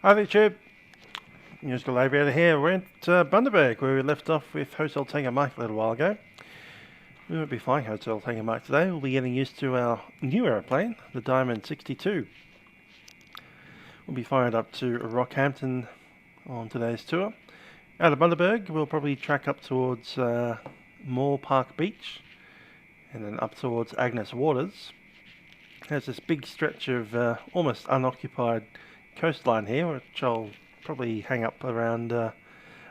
Hi there, Chip. Musical Aviator here. We're at Bundaberg, where we left off with Hotel Tango Mike a little while ago. We won't be flying Hotel Tango Mike today. We'll be getting used to our new aeroplane, the Diamond 62. We'll be flying up to Rockhampton on today's tour. Out of Bundaberg, we'll probably track up towards Moore Park Beach and then up towards Agnes Waters. There's this big stretch of almost unoccupied coastline here, which I'll probably hang up around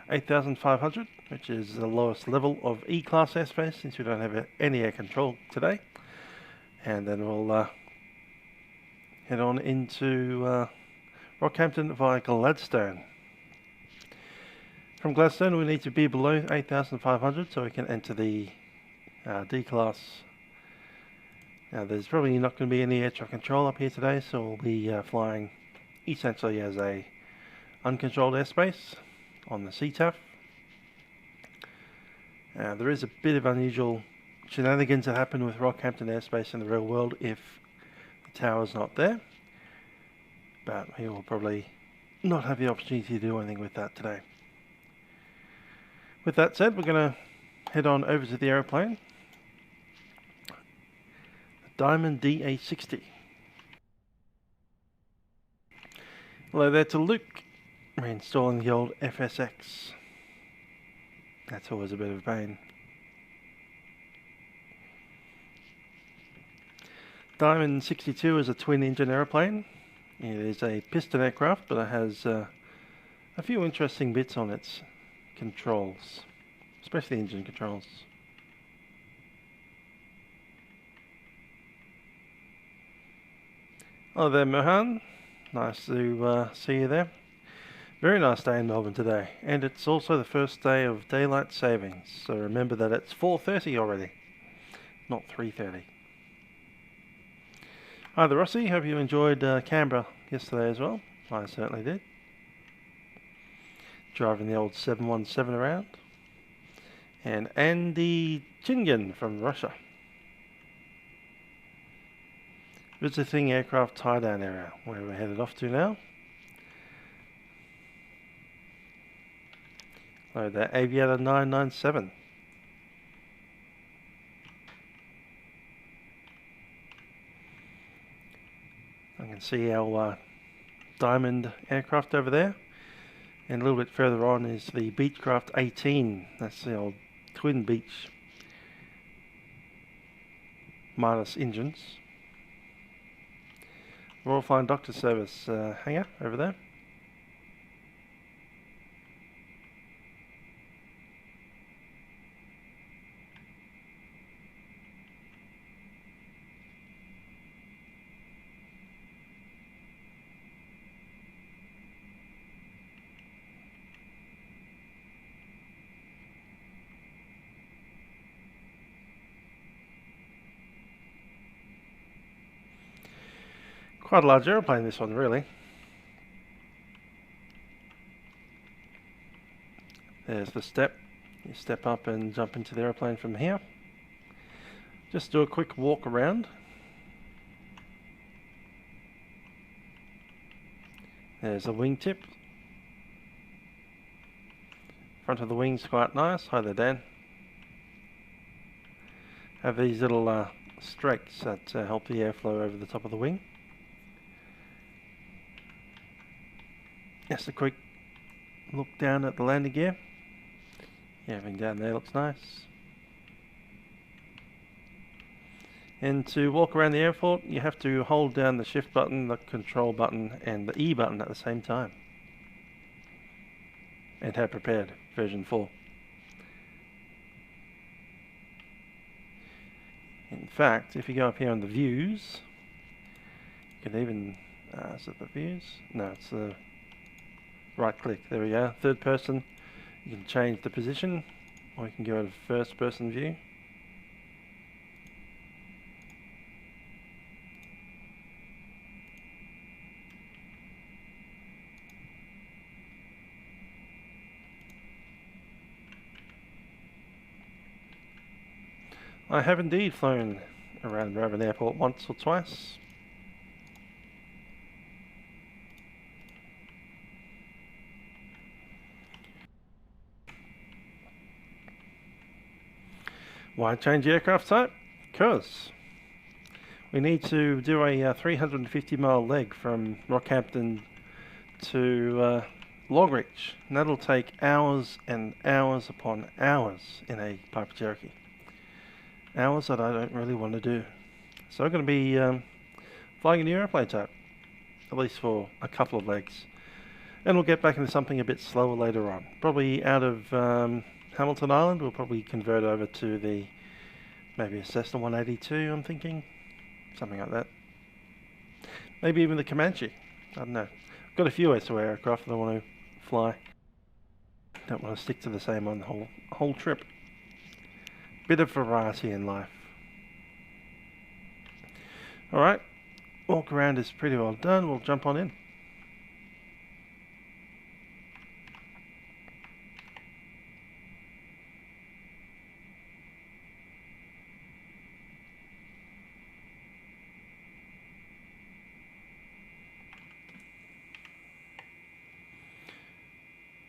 8,500, which is the lowest level of E-class airspace since we don't have any air control today. And then we'll head on into Rockhampton via Gladstone. From Gladstone we need to be below 8,500 so we can enter the D-class. Now there's probably not going to be any air traffic control up here today, so we'll be flying essentially as a uncontrolled airspace on the CTAF. There is a bit of unusual shenanigans that happen with Rockhampton airspace in the real world if the tower's not there, but we will probably not have the opportunity to do anything with that today. With that said, we're going to head on over to the aeroplane, the Diamond DA60. Hello there to Luke. We're installing the old FSX. That's always a bit of a pain. Diamond 62 is a twin-engine aeroplane. It is a piston aircraft, but it has a few interesting bits on its controls, especially engine controls. Hello there, Mohan. Nice to see you there. Very nice day in Melbourne today, and it's also the first day of daylight savings, so remember that it's 4:30 already, not 3:30. Hi there, Aussie. Hope you enjoyed Canberra yesterday as well. I certainly did. Driving the old 717 around. And Andy Chingan from Russia. Visiting aircraft tie-down area, where we're headed off to now. Hello there, Aviator 997. I can see our Diamond aircraft over there. And a little bit further on is the Beechcraft 18. That's the old twin Beech Midas engines. Royal Flying Doctor Service hangar over there. Quite a large aeroplane, this one, really. There's the step. You step up and jump into the aeroplane from here. Just do a quick walk around. There's a wingtip. Front of the wing's quite nice. Hi there, Dan. Have these little strakes that help the airflow over the top of the wing. Just a quick look down at the landing gear. Everything down there looks nice. And to walk around the airport, you have to hold down the shift button, the control button, and the E button at the same time. And have prepared version 4. In fact, if you go up here on the views, you can even, is it the views? No, it's the right click, there we go, third person. You can change the position, or you can go to first person view. I have indeed flown around Melbourne Airport once or twice. Why change the aircraft type? Because we need to do a 350-mile leg from Rockhampton to Longreach, and that'll take hours and hours upon hours in a Piper Cherokee. Hours that I don't really want to do. So I'm going to be flying a new airplane type, at least for a couple of legs. And we'll get back into something a bit slower later on. Probably out of Hamilton Island, we'll probably convert over to the, maybe a Cessna 182, I'm thinking. Something like that. Maybe even the Comanche. I don't know. I've got a few SOA aircraft that I want to fly. Don't want to stick to the same one the whole trip. Bit of variety in life. Alright, walk around is pretty well done. We'll jump on in.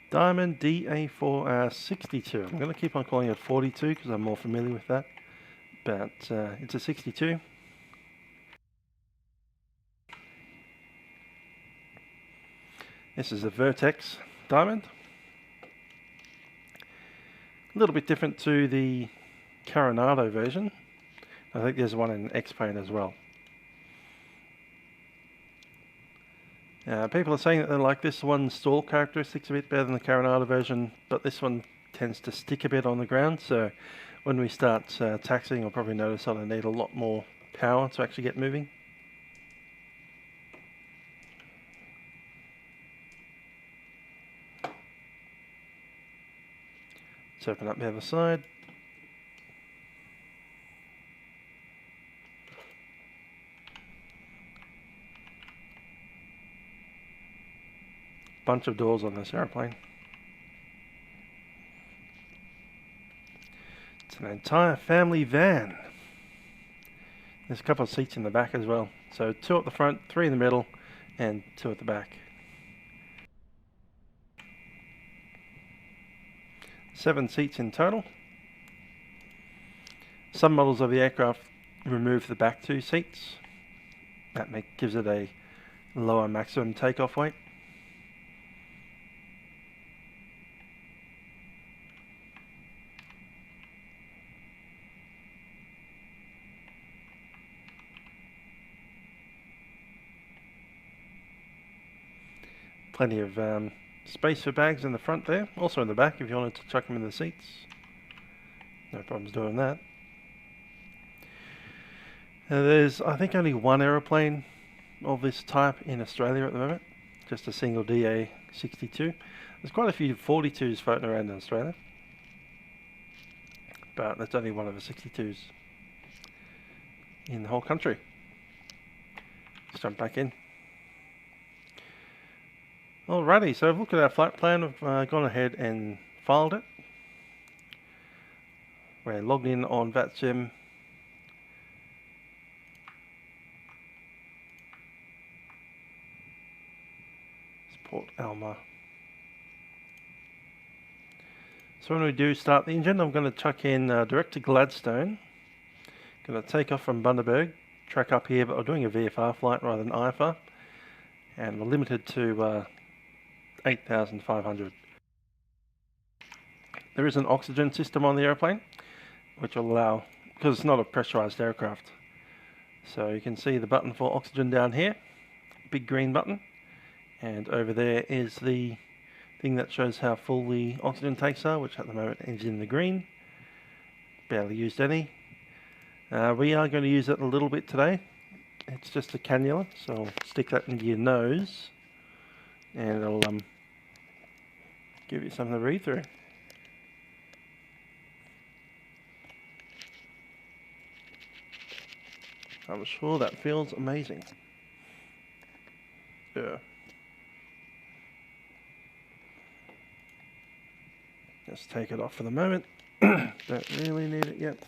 Diamond DA62. I'm going to keep on calling it 42 because I'm more familiar with that. But it's a 62. This is a Vertx Diamond. A little bit different to the Coronado version. I think there's one in X-Plane as well. People are saying that they like this one's stall characteristics a bit better than the Coronado version, but this one tends to stick a bit on the ground, so when we start taxiing, you'll probably notice that I need a lot more power to actually get moving. Let's open up the other side. Bunch of doors on this airplane. It's an entire family van. There's a couple of seats in the back as well. So 2 at the front, 3 in the middle, and 2 at the back. 7 seats in total. Some models of the aircraft remove the back 2 seats. That gives it a lower maximum takeoff weight. Plenty of space for bags in the front there, also in the back if you wanted to chuck them in the seats. No problems doing that. There's, I think, only one aeroplane of this type in Australia at the moment, just a single DA62. There's quite a few 42s floating around in Australia, but that's only one of the 62s in the whole country. Let's jump back in. Alrighty, so I've looked at our flight plan. I've gone ahead and filed it. We're logged in on vatsim. Port Alma. So when we do start the engine, I'm going to chuck in direct to Gladstone. Going to take off from Bundaberg, track up here, but I'm doing a VFR flight rather than IFR. And we're limited to 8,500. There is an oxygen system on the airplane, which will allow, because it's not a pressurized aircraft. So you can see the button for oxygen down here, big green button, and over there is the thing that shows how full the oxygen tanks are, which at the moment is in the green. Barely used any. We are going to use it a little bit today. It's just a cannula, so I'll stick that into your nose, and it'll give you something to breathe through. I'm sure that feels amazing. Yeah. Just take it off for the moment. Don't really need it yet.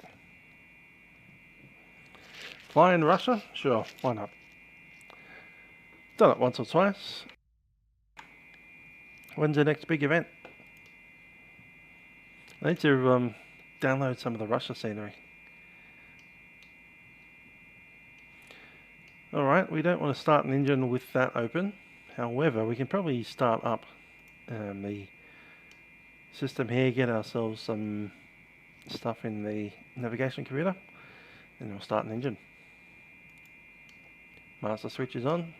Fly in Russia? Sure, why not? Done it once or twice. When's the next big event? I need to download some of the Russia scenery. Alright, we don't want to start an engine with that open. However, we can probably start up the system here, get ourselves some stuff in the navigation computer, and we'll start an engine. Master switch is on.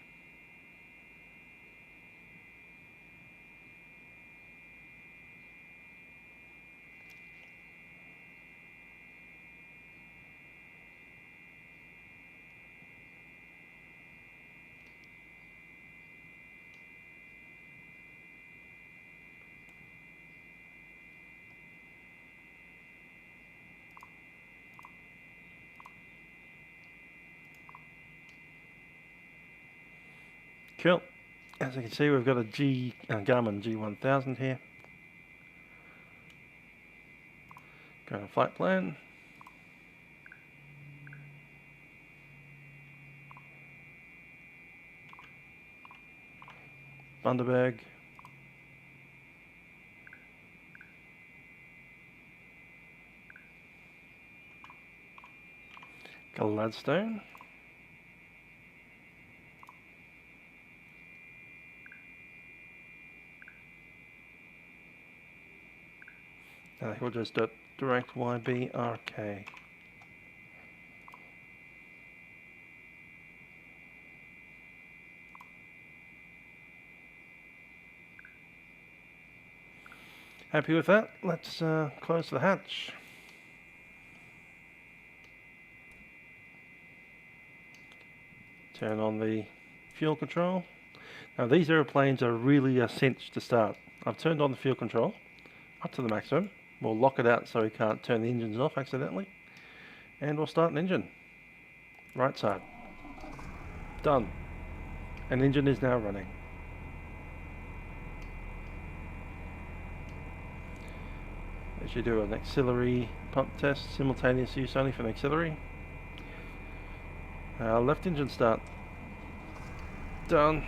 Cool. As you can see, we've got a Garmin G1000 here. Go to flight plan. Bundaberg. Gladstone. I think we'll just do direct YBRK. Happy with that? Let's close the hatch. Turn on the fuel control. Now these aeroplanes are really a cinch to start. I've turned on the fuel control up to the maximum. We'll lock it out so we can't turn the engines off accidentally. And we'll start an engine. Right side. Done. An engine is now running. As you do an auxiliary pump test, simultaneous use only for an auxiliary. Left engine start. Done.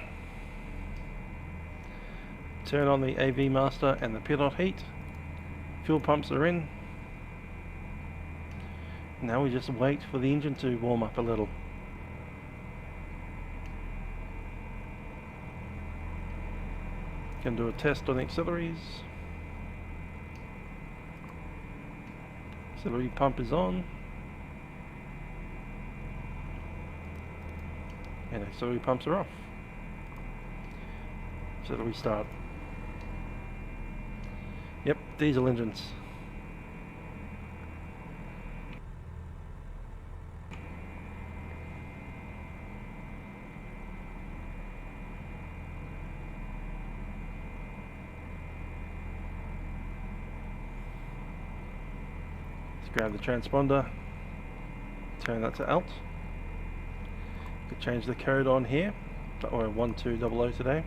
Turn on the AV master and the pilot heat. Fuel pumps are in. Now we just wait for the engine to warm up a little. Can do a test on the auxiliaries. Auxiliary pump is on. And auxiliary pumps are off. Auxiliary start. Yep, diesel engines. Let's grab the transponder, turn that to alt. Could change the code on here, or 1200 today.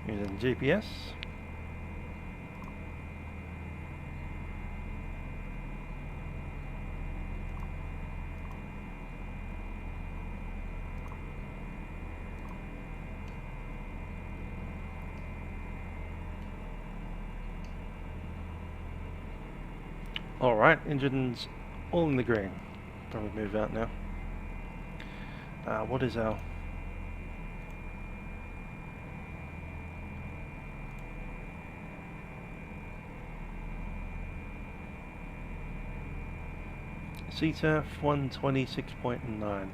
Using GPS. Alright, engines all in the green. Probably move out now. What is our CTAF 126.9.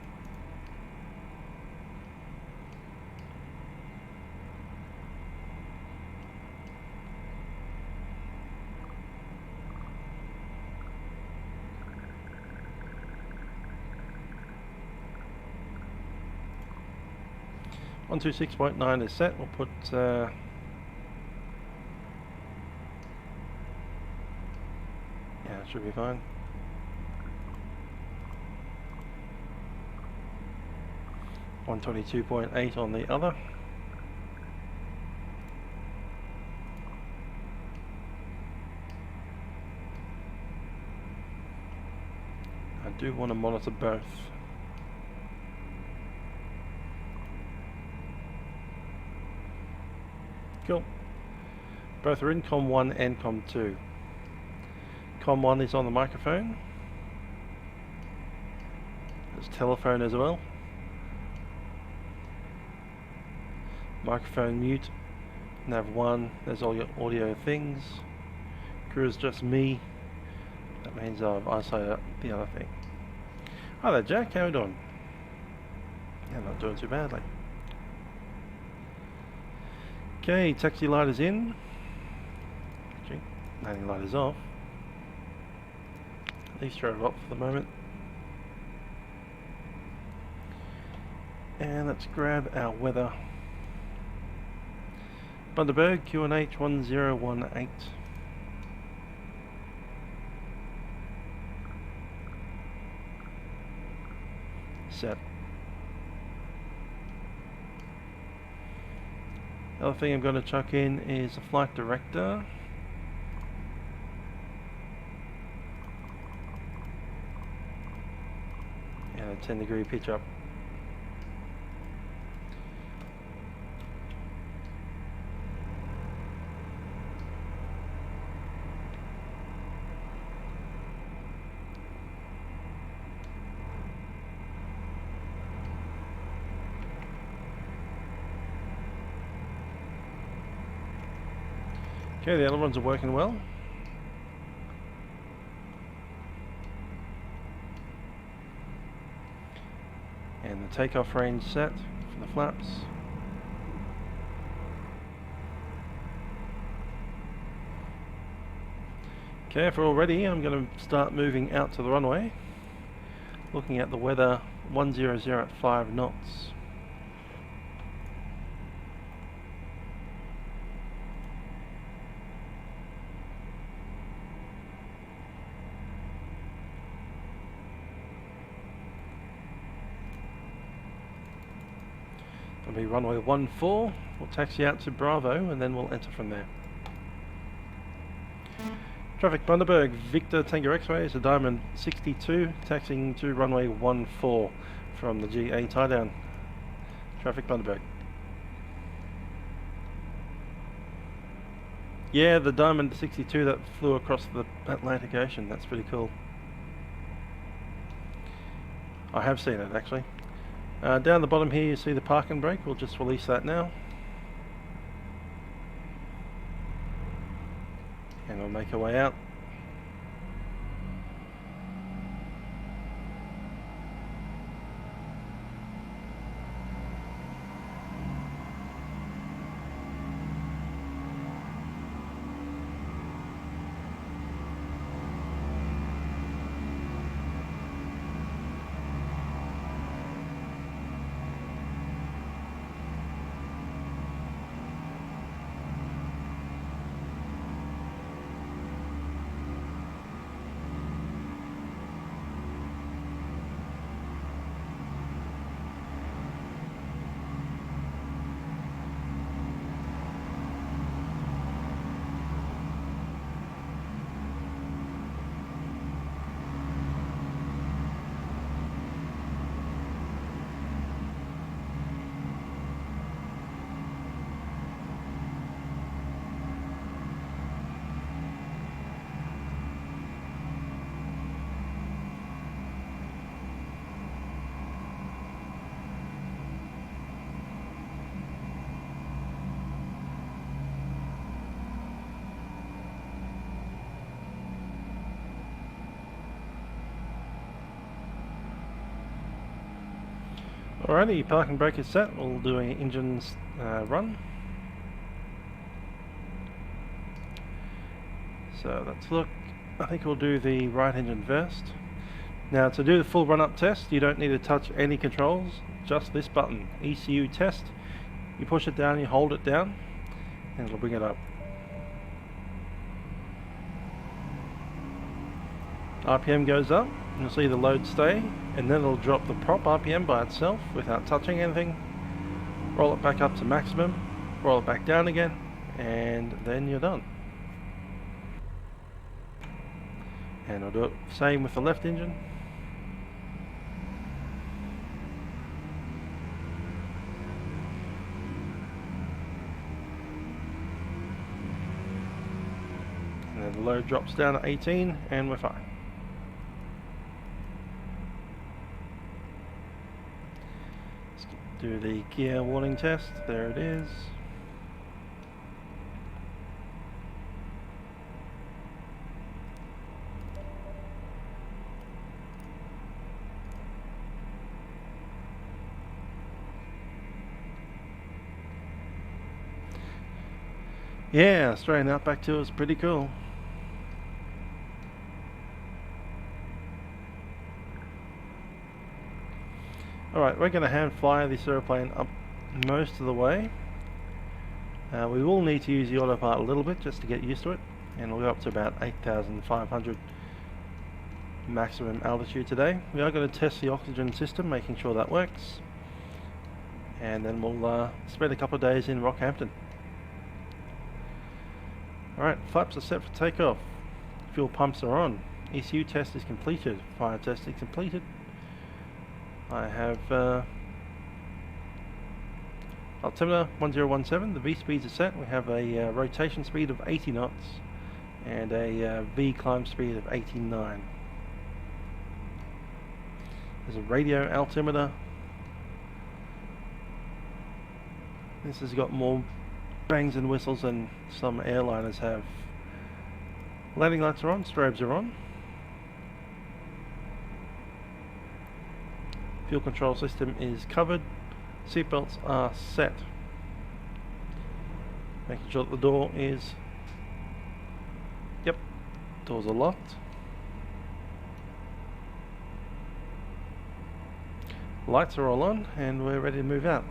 One 126.9 is set. We'll put yeah, it should be fine. One 122.8 on the other. do want to monitor both. Cool. Both are in COM 1 and COM 2. COM 1 is on the microphone. There's telephone as well. Microphone mute. Nav 1, there's all your audio things. Crew is just me. That means I've isolated out the other thing. Hi there, Jack, how are you doing? Yeah, not doing too badly. Okay, taxi light is in. Actually, landing light is off. These throw it off for the moment. And let's grab our weather. Bundaberg, QNH 1018. Set. The other thing I'm going to chuck in is a flight director. And a 10-degree pitch up. Okay, the other ones are working well. And the takeoff range set for the flaps. Okay, if we're all ready, I'm going to start moving out to the runway. Looking at the weather, 100 at 5 knots. That'll be runway 14. We'll taxi out to Bravo and then we'll enter from there. Traffic Bundaberg, Victor Tango X-ray is a Diamond 62, taxiing to runway 14 from the GA tie down. Traffic Bundaberg. Yeah, the Diamond 62 that flew across the Atlantic Ocean, that's pretty cool. I have seen it actually. Down the bottom here you see the parking brake, we'll just release that now. And we'll make our way out. Alrighty, parking brake is set. We'll do an engines run. So let's look. I think we'll do the right engine first. Now to do the full run-up test, you don't need to touch any controls, just this button, ECU test. You push it down, you hold it down, and it'll bring it up. RPM goes up, you'll see the load stay, and then it'll drop the prop RPM by itself without touching anything. Roll it back up to maximum, roll it back down again, and then you're done. And I'll do it same with the left engine. load drops down to 18 and we're fine. Let's do the gear warning test. There it is. Yeah, Australian Outback tour is pretty cool. Alright, we're going to hand fly this aeroplane up most of the way. We will need to use the autopilot a little bit just to get used to it, and we'll go up to about 8,500 maximum altitude today. We are going to test the oxygen system, making sure that works, and then we'll spend a couple of days in Rockhampton. Alright, flaps are set for takeoff. Fuel pumps are on. ECU test is completed. Fire test is completed. I have altimeter 1017. The V speeds are set. We have a rotation speed of 80 knots and a V climb speed of 89. There's a radio altimeter. This has got more bangs and whistles than some airliners have. Landing lights are on, strobes are on. Fuel control system is covered. Seatbelts are set. Making sure that the door is... Yep, doors are locked. Lights are all on and we're ready to move out.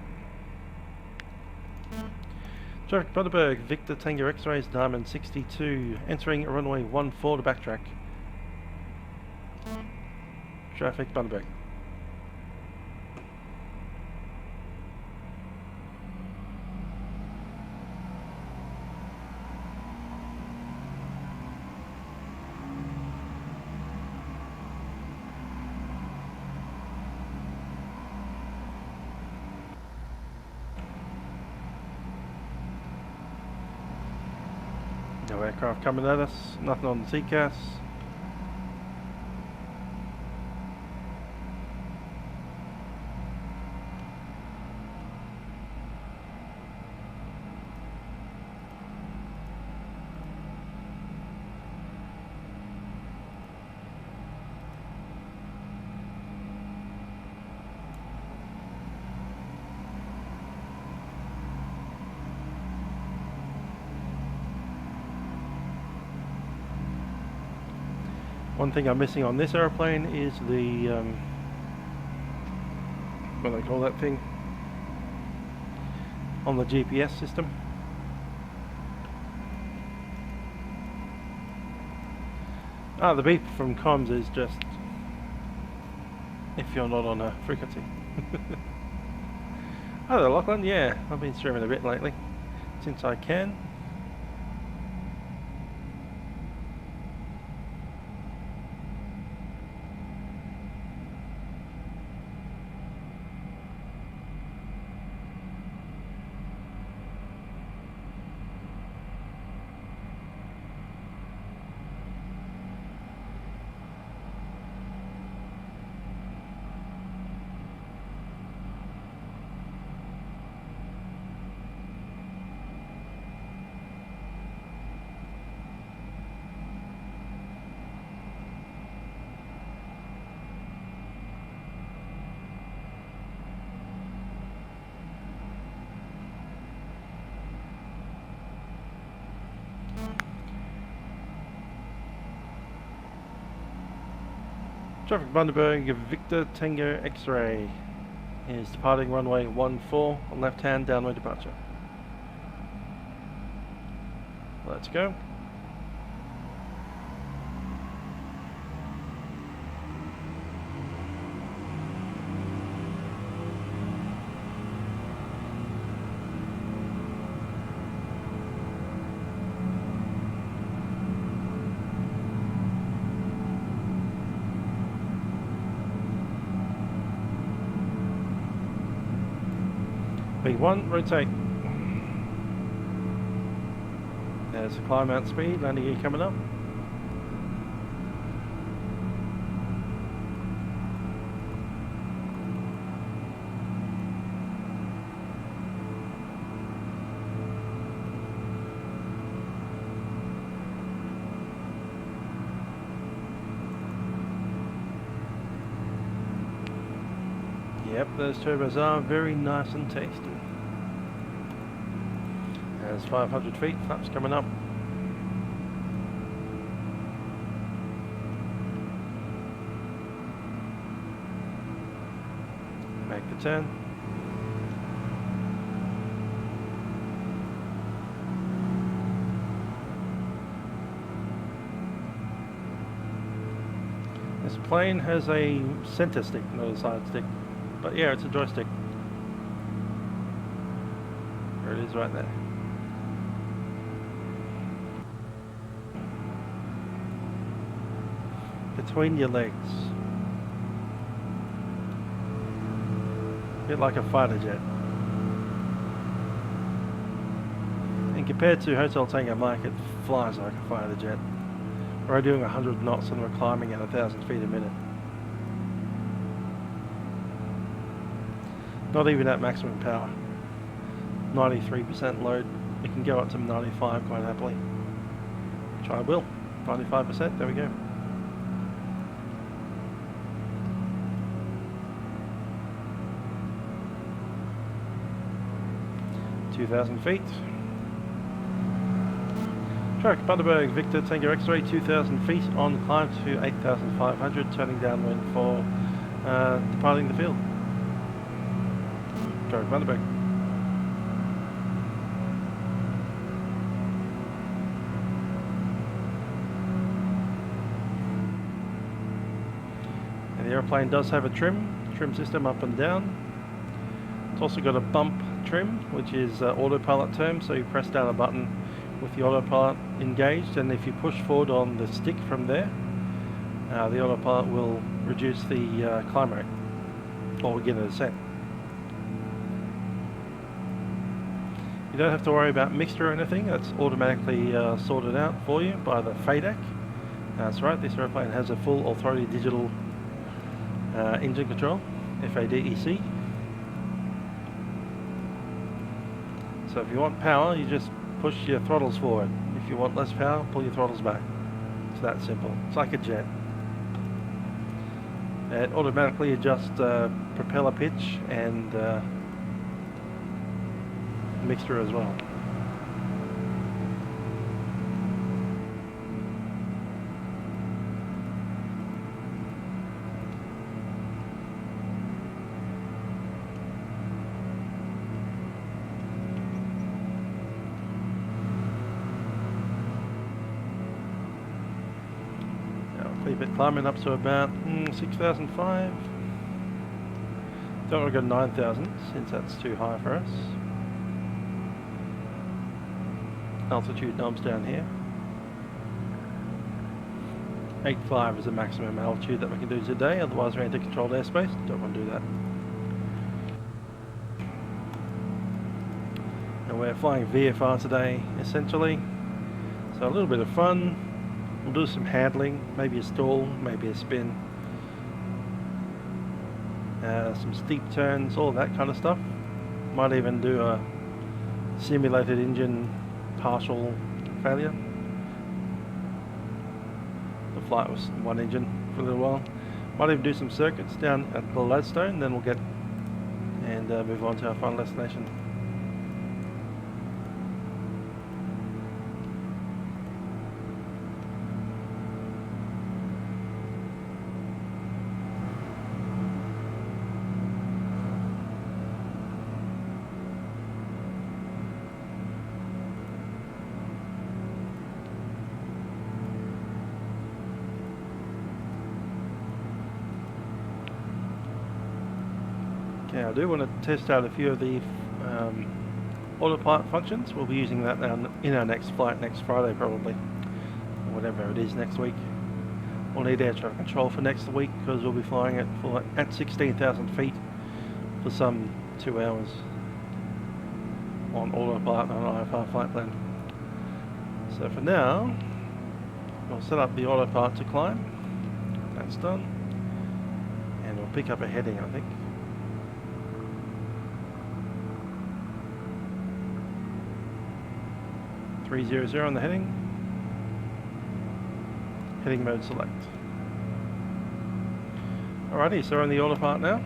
Traffic Bundaberg, Victor Tango X-Rays, Diamond 62, entering runway 14 to backtrack. Traffic Bundaberg. No aircraft coming at us, nothing on the TCAS. One thing I'm missing on this aeroplane is the what do they call that thing on the GPS system. The beep from comms is just if you're not on a frequency. Hello Lachlan, yeah, I've been streaming a bit lately since I can. Traffic Bundaberg, Victor Tango X-Ray is departing runway 14 on left hand downward departure. Let's go. V1, rotate. There's the climb out speed, landing gear coming up. Yep, those turbos are very nice and tasty. There's 500 feet, flaps coming up. Make the turn. This plane has a center stick, not a side stick. But yeah, it's a joystick. There it is right there. Between your legs. A bit like a fighter jet. And compared to Hotel Tango Mike, it flies like a fighter jet. We're doing 100 knots and we're climbing at 1,000 feet a minute. Not even at maximum power. 93% load. It can go up to 95 quite happily. Which I will. 95%, there we go. (2,000 feet). Track Bundaberg, Victor Tango X-ray, 2,000 feet on climb to 8,500, turning downwind for departing the field. Track Bundaberg. And the airplane does have a trim system up and down. It's also got a bump trim, which is autopilot term, so you press down a button with the autopilot engaged, and if you push forward on the stick from there, the autopilot will reduce the climb rate or begin a descent. You don't have to worry about mixture or anything, that's automatically sorted out for you by the FADEC. That's right, this airplane has a full authority digital engine control, FADEC. So if you want power, you just push your throttles forward. If you want less power, pull your throttles back. It's that simple. It's like a jet. It automatically adjusts propeller pitch and mixture as well. Keep it climbing up to about 6,005. Don't want to go 9,000 since that's too high for us. Altitude knobs down here. 8.5 is the maximum altitude that we can do today, otherwise we enter controlled airspace. Don't want to do that. And we're flying VFR today, essentially. So a little bit of fun. We'll do some handling, maybe a stall, maybe a spin. Some steep turns, all that kind of stuff. Might even do a simulated engine partial failure. The flight was one engine for a little while. Might even do some circuits down at the Gladstone, then we'll get and move on to our final destination. Okay, I do want to test out a few of the autopilot functions. We'll be using that in our next flight next Friday probably, or whatever it is next week. We'll need air traffic control for next week because we'll be flying at 16,000 feet for some 2 hours on autopilot on an IFR flight plan. So for now, we'll set up the autopilot to climb. That's done. And we'll pick up a heading, I think. .300 on the heading. Heading mode select. Alrighty, so we're on the autopilot now.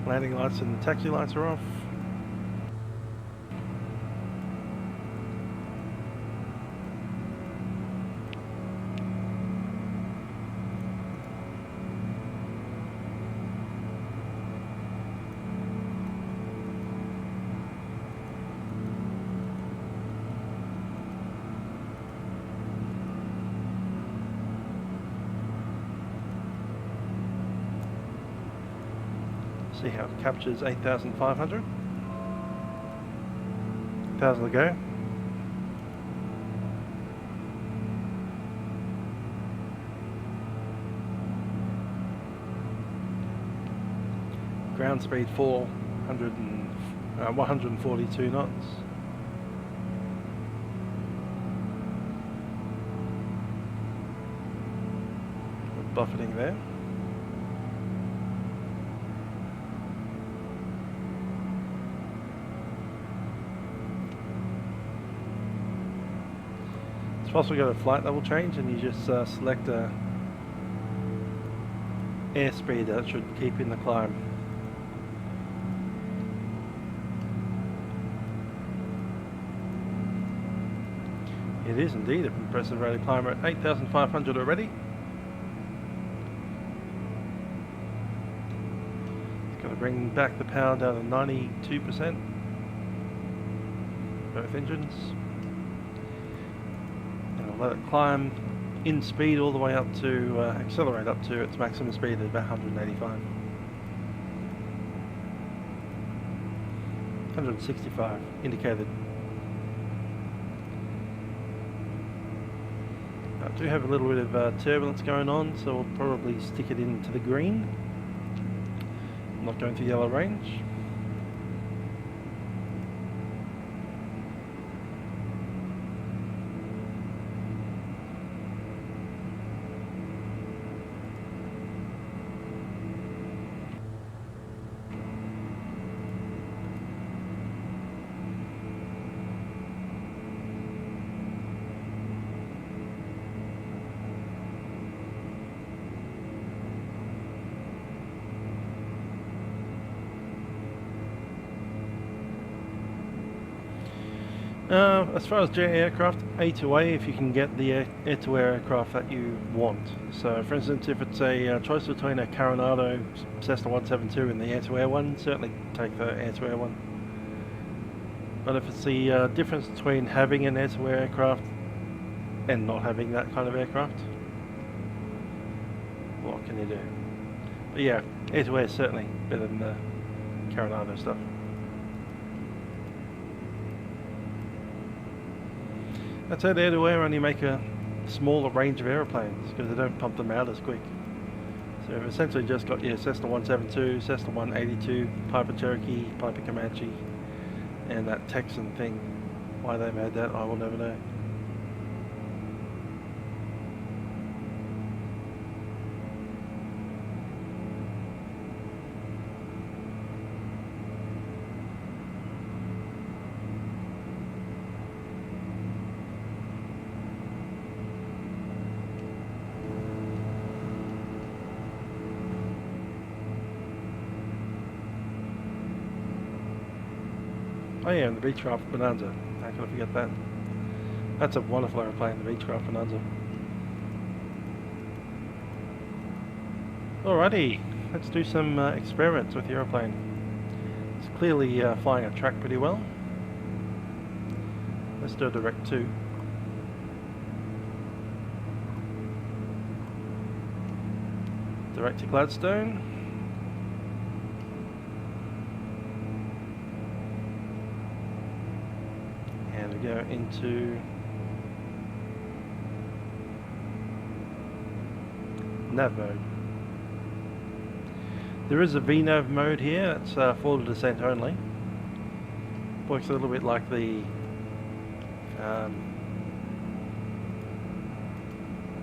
Landing lights and the taxi lights are off. See how it captures 8,500. 1,000 to go. Ground speed 142 knots. Buffeting there. It's possible to go to flight level change, and you just select a airspeed that should keep in the climb. It is indeed a impressive rate of climb at 8,500 already. It's going to bring back the power down to 92%. Both engines. Let it climb in speed all the way up to accelerate up to its maximum speed at about 185. 165 indicated. I do have a little bit of turbulence going on, so we'll probably stick it into the green. I'm not going to yellow range. As far as jet aircraft, A2A, if you can get the air-to-air aircraft that you want. So, for instance, if it's a choice between a Coronado Cessna 172 and the air-to-air one, certainly take the air-to-air one. But if it's the difference between having an air-to-air aircraft and not having that kind of aircraft, what can you do? But yeah, air-to-air is certainly better than the Coronado stuff. That said, air-to-air only make a smaller range of aeroplanes because they don't pump them out as quick. So you've essentially just got your Cessna 172, Cessna 182, Piper Cherokee, Piper Comanche, and that Texan thing. Why they made that, I will never know. Oh yeah, and the Beechcraft Bonanza. How could I forget that? That's a wonderful aeroplane, the Beechcraft Bonanza. Alrighty, let's do some experiments with the aeroplane. It's clearly flying a track pretty well. Let's do a direct 2. Direct to Gladstone. And we go into nav mode. There is a VNav mode here. It's forward descent only. Works a little bit like the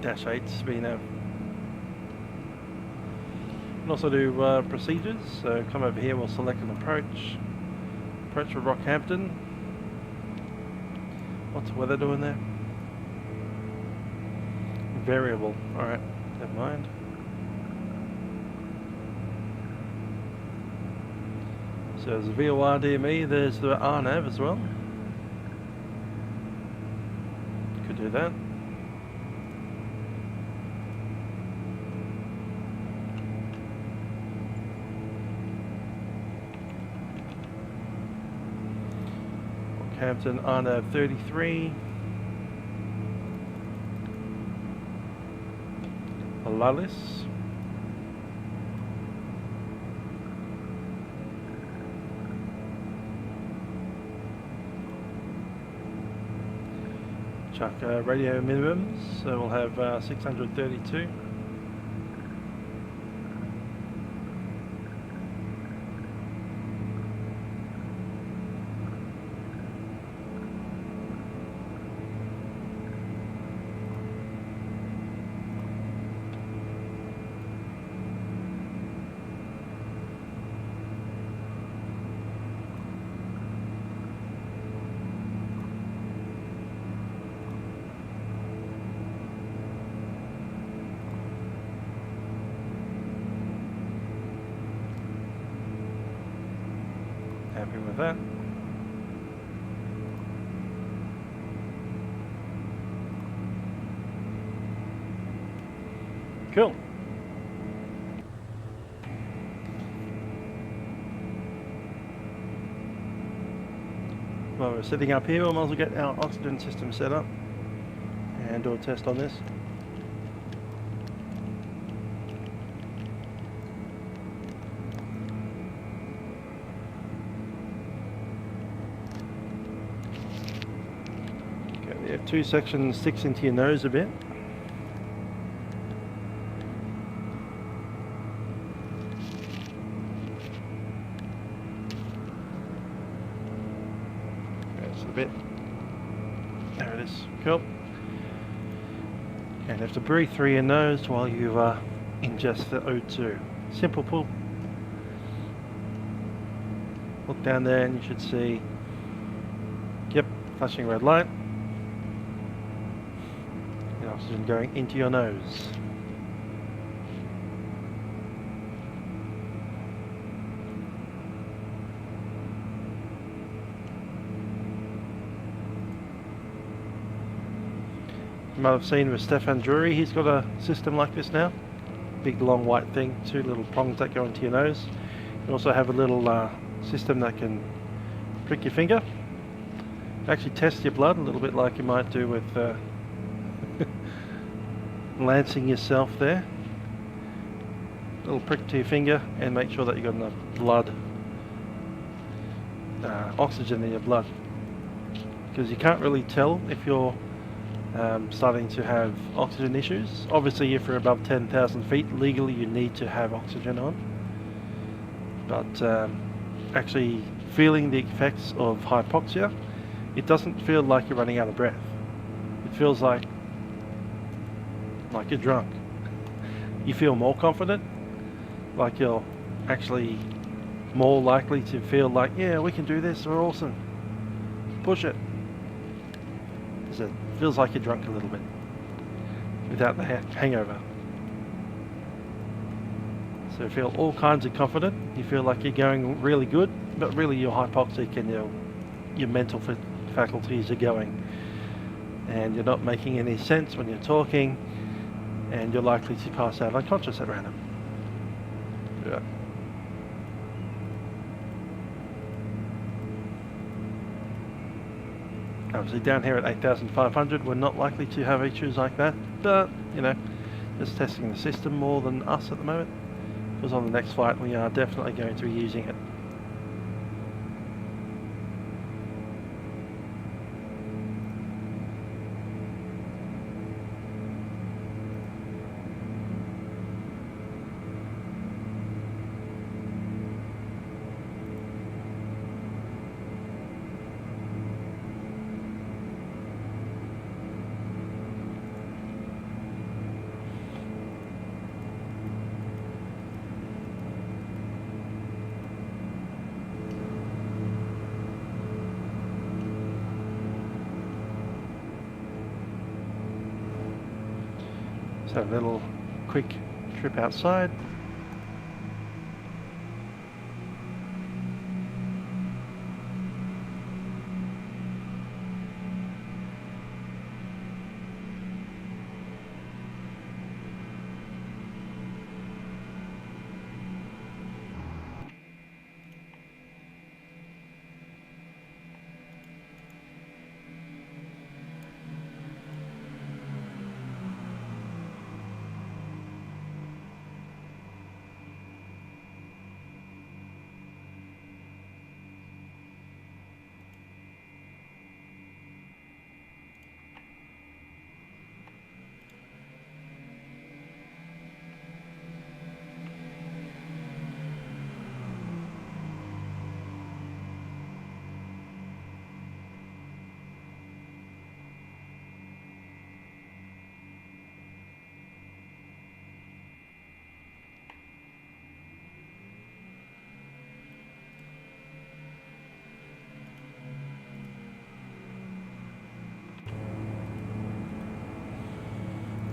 Dash 8's VNav. We can also do procedures. So come over here, we'll select an approach. Approach for Rockhampton. What's the weather doing there? Variable. Alright, never mind. So there's the VOR DME, there's the RNAV as well. Could do that. Rockhampton RNAV 33. Lullis. Chuck radio minimums, so we'll have 632. Happy with that. Cool. Well, we're sitting up here, we might as well get our oxygen system set up and do a test on this. The F2 section sticks into your nose a bit. There's the bit. There it is. Cool. And you have to breathe through your nose while you ingest the O2. Simple pull. Look down there and you should see, yep, flashing red light. Oxygen going into your nose. You might have seen with Stefan Drury, he's got a system like this now. Big long white thing, two little prongs that go into your nose. You also have a little system that can prick your finger. Actually test your blood a little bit like you might do with lancing yourself there. Little prick to your finger and make sure that you've got enough blood, oxygen in your blood. Because you can't really tell if you're starting to have oxygen issues. Obviously if you're above 10,000 feet, legally you need to have oxygen on. But actually feeling the effects of hypoxia, it doesn't feel like you're running out of breath. It feels like you're drunk. You feel more confident, like you're actually more likely to feel like, yeah, we can do this, we're awesome, push it. It feels like you're drunk a little bit without the hangover. So you feel all kinds of confident, you feel like you're going really good, but really you're hypoxic and your mental faculties are going, and you're not making any sense when you're talking, and you're likely to pass out unconscious at random. Yeah. Obviously down here at 8,500 we're not likely to have issues like that, but you know, just testing the system more than us at the moment, because on the next flight we are definitely going to be using it. So a little quick trip outside.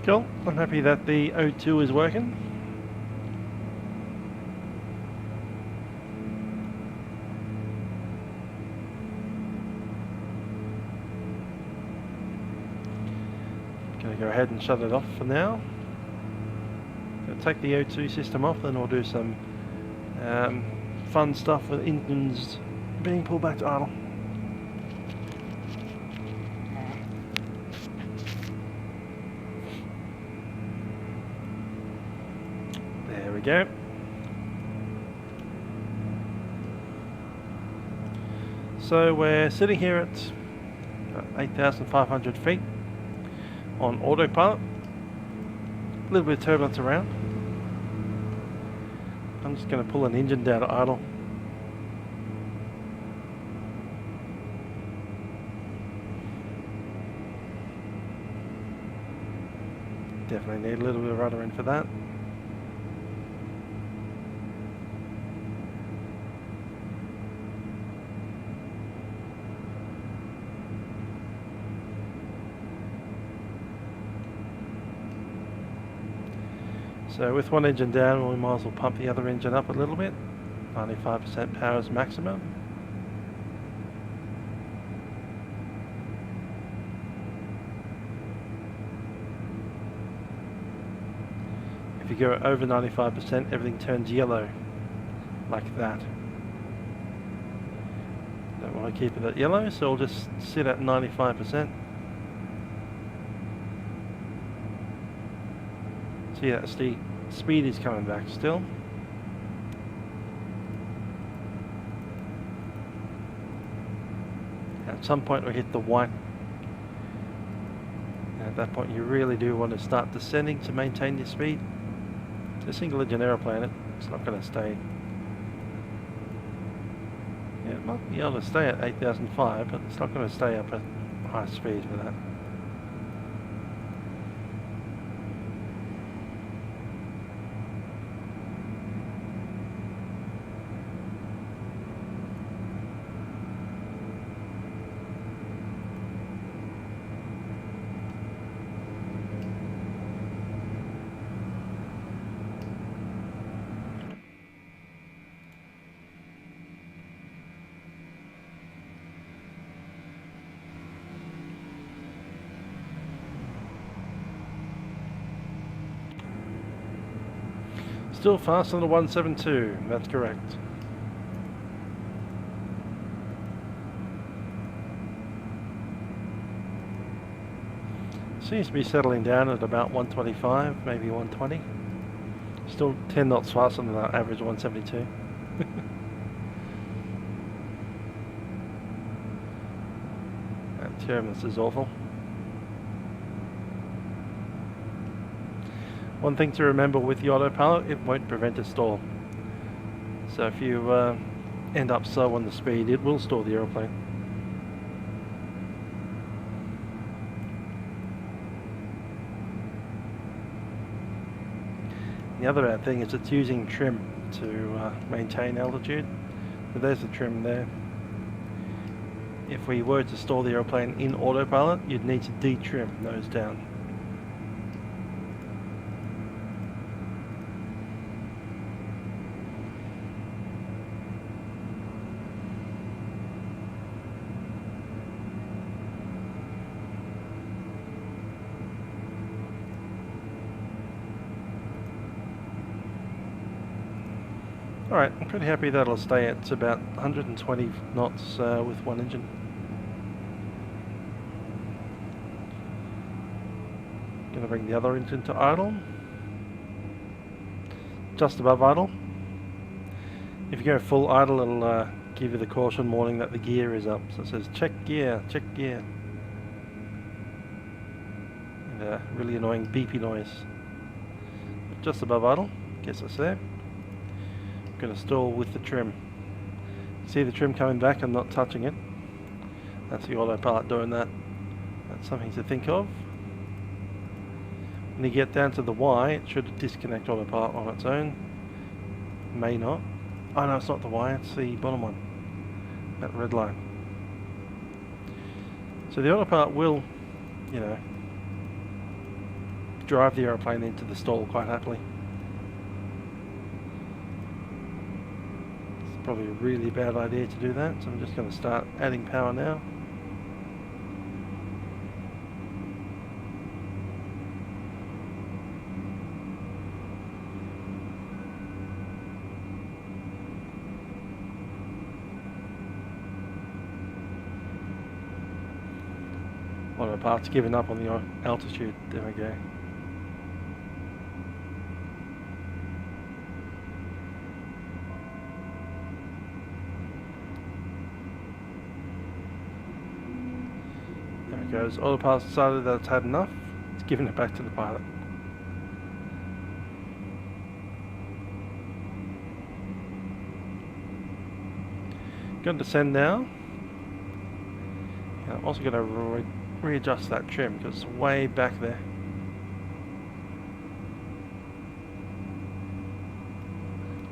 Cool, I'm happy that the O2 is working. Gonna go ahead and shut it off for now. Gonna take the O2 system off, then we'll do some fun stuff with engines being pulled back to idle. There we go. So we're sitting here at 8,500 feet on autopilot. A little bit of turbulence around. I'm just going to pull an engine down to idle. Definitely need a little bit of rudder in for that. So with one engine down, we might as well pump the other engine up a little bit. 95% power is maximum. If you go over 95%, everything turns yellow, like that. Don't want to keep it at yellow, so we'll just sit at 95%. See, that's the speed is coming back still. At some point we hit the white. And at that point you really do want to start descending to maintain your speed. It's a single engine aeroplane, it's not going to stay. Yeah, it might be able to stay at 8,005, but it's not going to stay up at high speed for that. Still faster than the 172, that's correct. Seems to be settling down at about 125, maybe 120. Still 10 knots faster than that average 172. That turbulence is awful. One thing to remember with the autopilot, it won't prevent a stall. So if you end up slow on the speed, it will stall the aeroplane. The other bad thing is it's using trim to maintain altitude. So there's the trim there. If we were to stall the aeroplane in autopilot, you'd need to de-trim those down. Alright, I'm pretty happy that'll stay at about 120 knots with one engine. Gonna bring the other engine to idle. Just above idle. If you go full idle, it'll give you the caution warning that the gear is up. So it says check gear, check gear. And a really annoying beepy noise. Just above idle, guess it's there. Going to stall with the trim. See the trim coming back, I'm not touching it. That's the autopilot doing that. That's something to think of. When you get down to the Y, it should disconnect autopilot on its own. May not. Oh no, it's not the Y, it's the bottom one. That red line. So the autopilot will, you know, drive the aeroplane into the stall quite happily. It's probably a really bad idea to do that, so I'm just going to start adding power now. Autopilot's given up on the altitude. There we go. There it goes. Autopilot's decided that it's had enough. It's given it back to the pilot. Going to descend now. I'm also going to readjust that trim because it's way back there.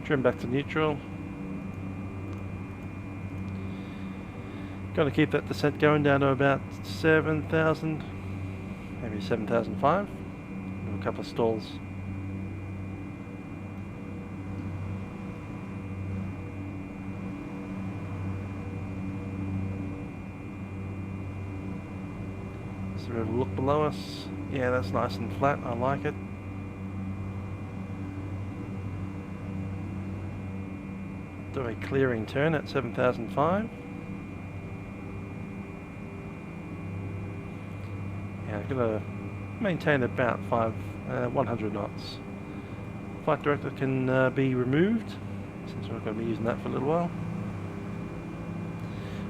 Trim back to neutral. Got to keep that descent going down to about 7,000, maybe 7,005. A couple of stalls. So we have a look below us. Yeah, that's nice and flat. I like it. Do a clearing turn at 7,005. Yeah, I'm going to maintain about 100 knots. Flight director can be removed, since we're going to be using that for a little while.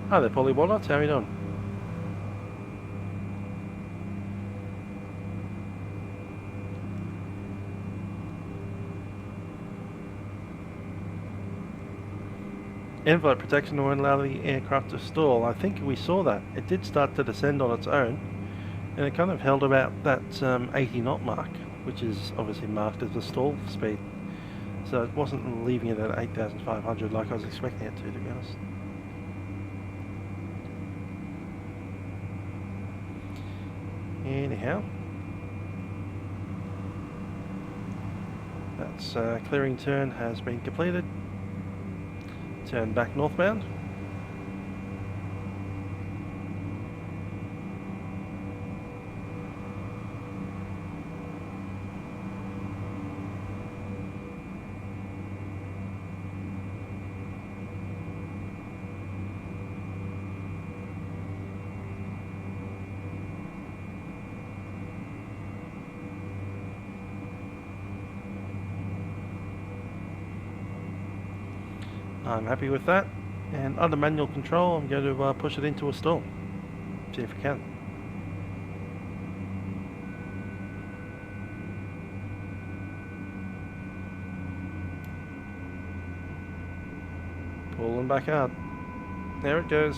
Hi there, Polly Walnuts, how are you doing? Envelope protection won't allow the aircraft to stall. I think we saw that. It did start to descend on its own, and it kind of held about that 80 knot mark, which is obviously marked as the stall speed. So it wasn't leaving it at 8,500 like I was expecting it to be honest. Anyhow, that's clearing turn has been completed. Turn back northbound. I'm happy with that, and under manual control I'm going to push it into a stall, see if we can. Pulling back out, there it goes.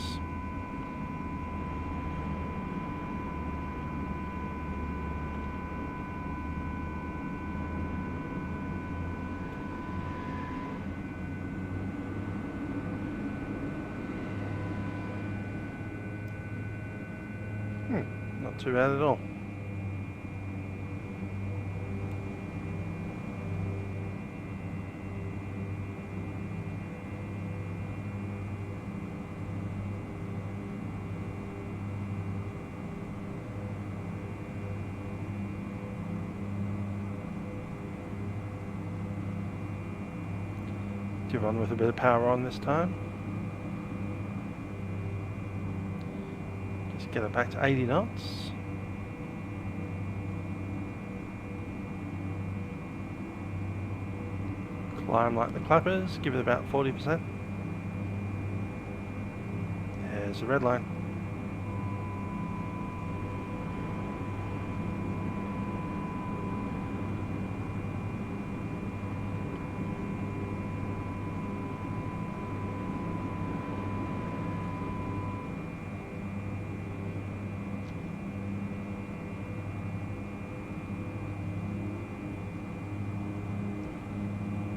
Not too bad at all. Do run with a bit of power on this time. Get it back to 80 knots. Climb like the clappers, give it about 40%. There's the red line.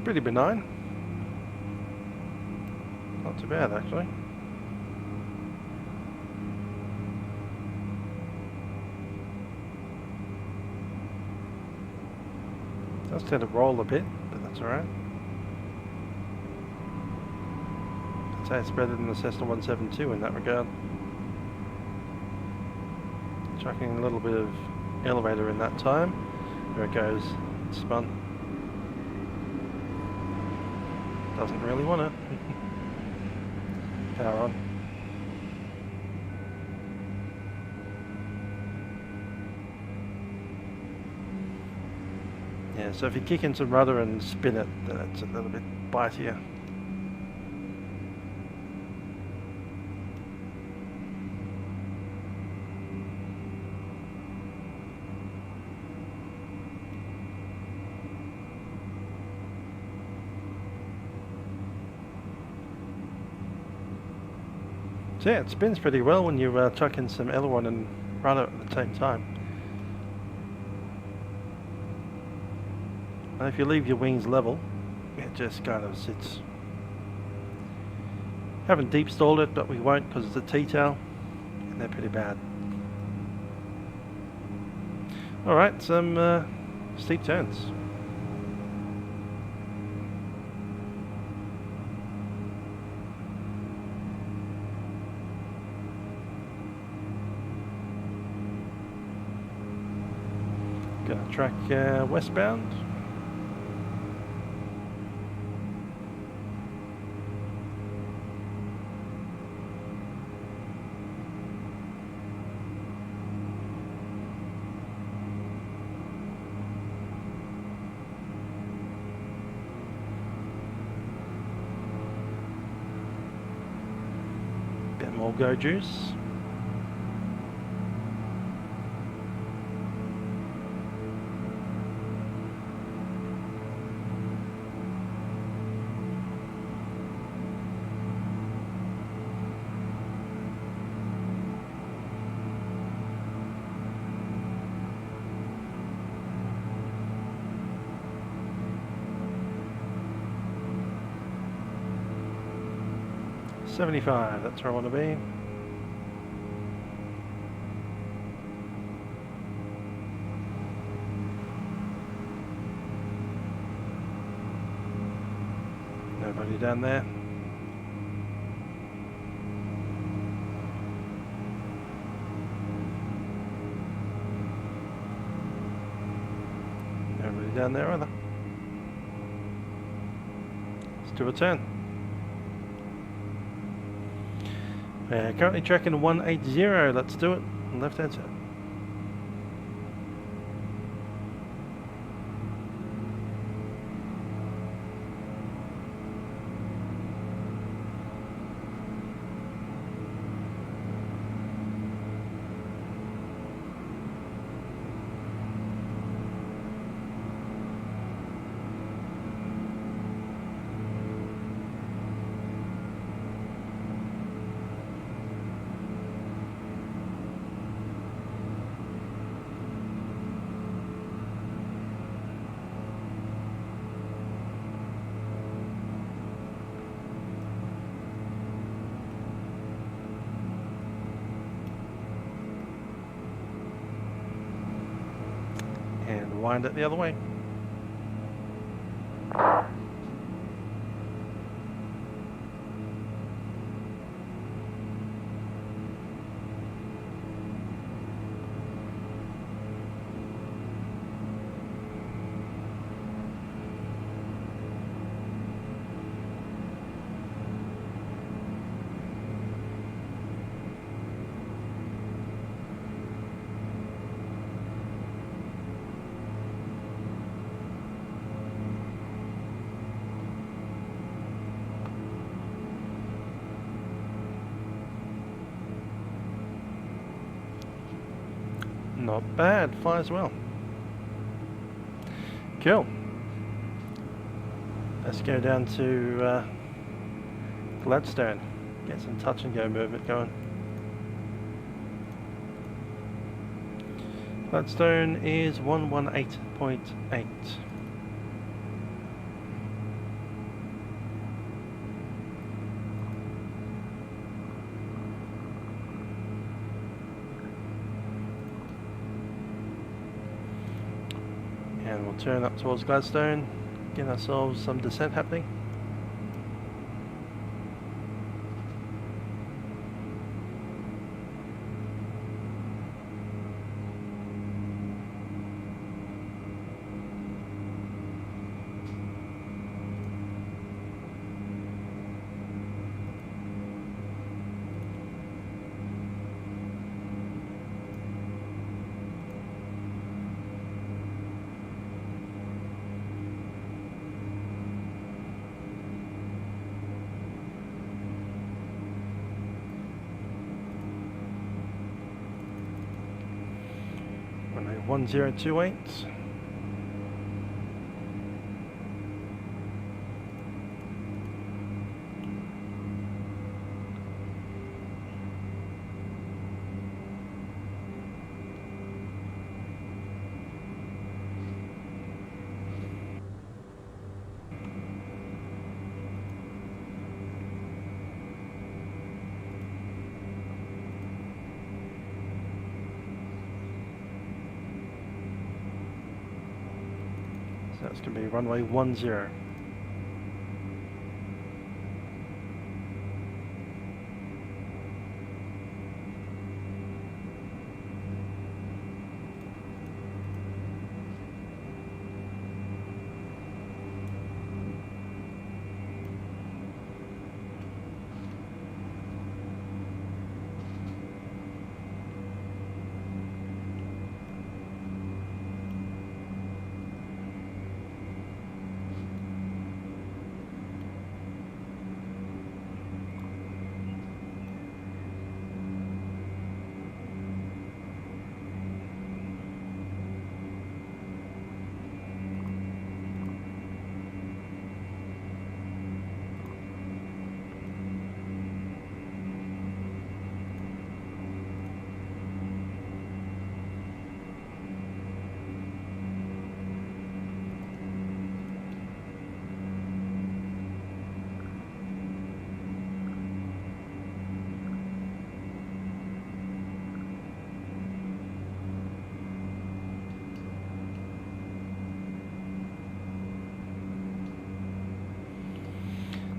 Pretty benign. Not too bad actually. Does tend to roll a bit, but that's alright. I'd say it's better than the Cessna 172 in that regard. Chucking a little bit of elevator in that time. There it goes. It's spun. Doesn't really want to. Power on. Yeah, so if you kick in some rudder and spin it, then it's a little bit bitier. So yeah, it spins pretty well when you chuck in some aileron and rudder at the same time. And if you leave your wings level, it just kind of sits. Haven't deep stalled it, but we won't because it's a T-tail and they're pretty bad. Alright, some steep turns. Gonna track westbound. Bit more go juice. .75, that's where I want to be. Nobody down there. Nobody down there either. Let's do a turn. Currently tracking 180, let's do it, left hand side. And wind it the other way. Not bad, flies well. Cool. Let's go down to Gladstone. Get some touch and go movement going. Gladstone is 118.8. And we'll turn up towards Gladstone, get ourselves some descent happening. Runway 1028. So that's going to be runway 10.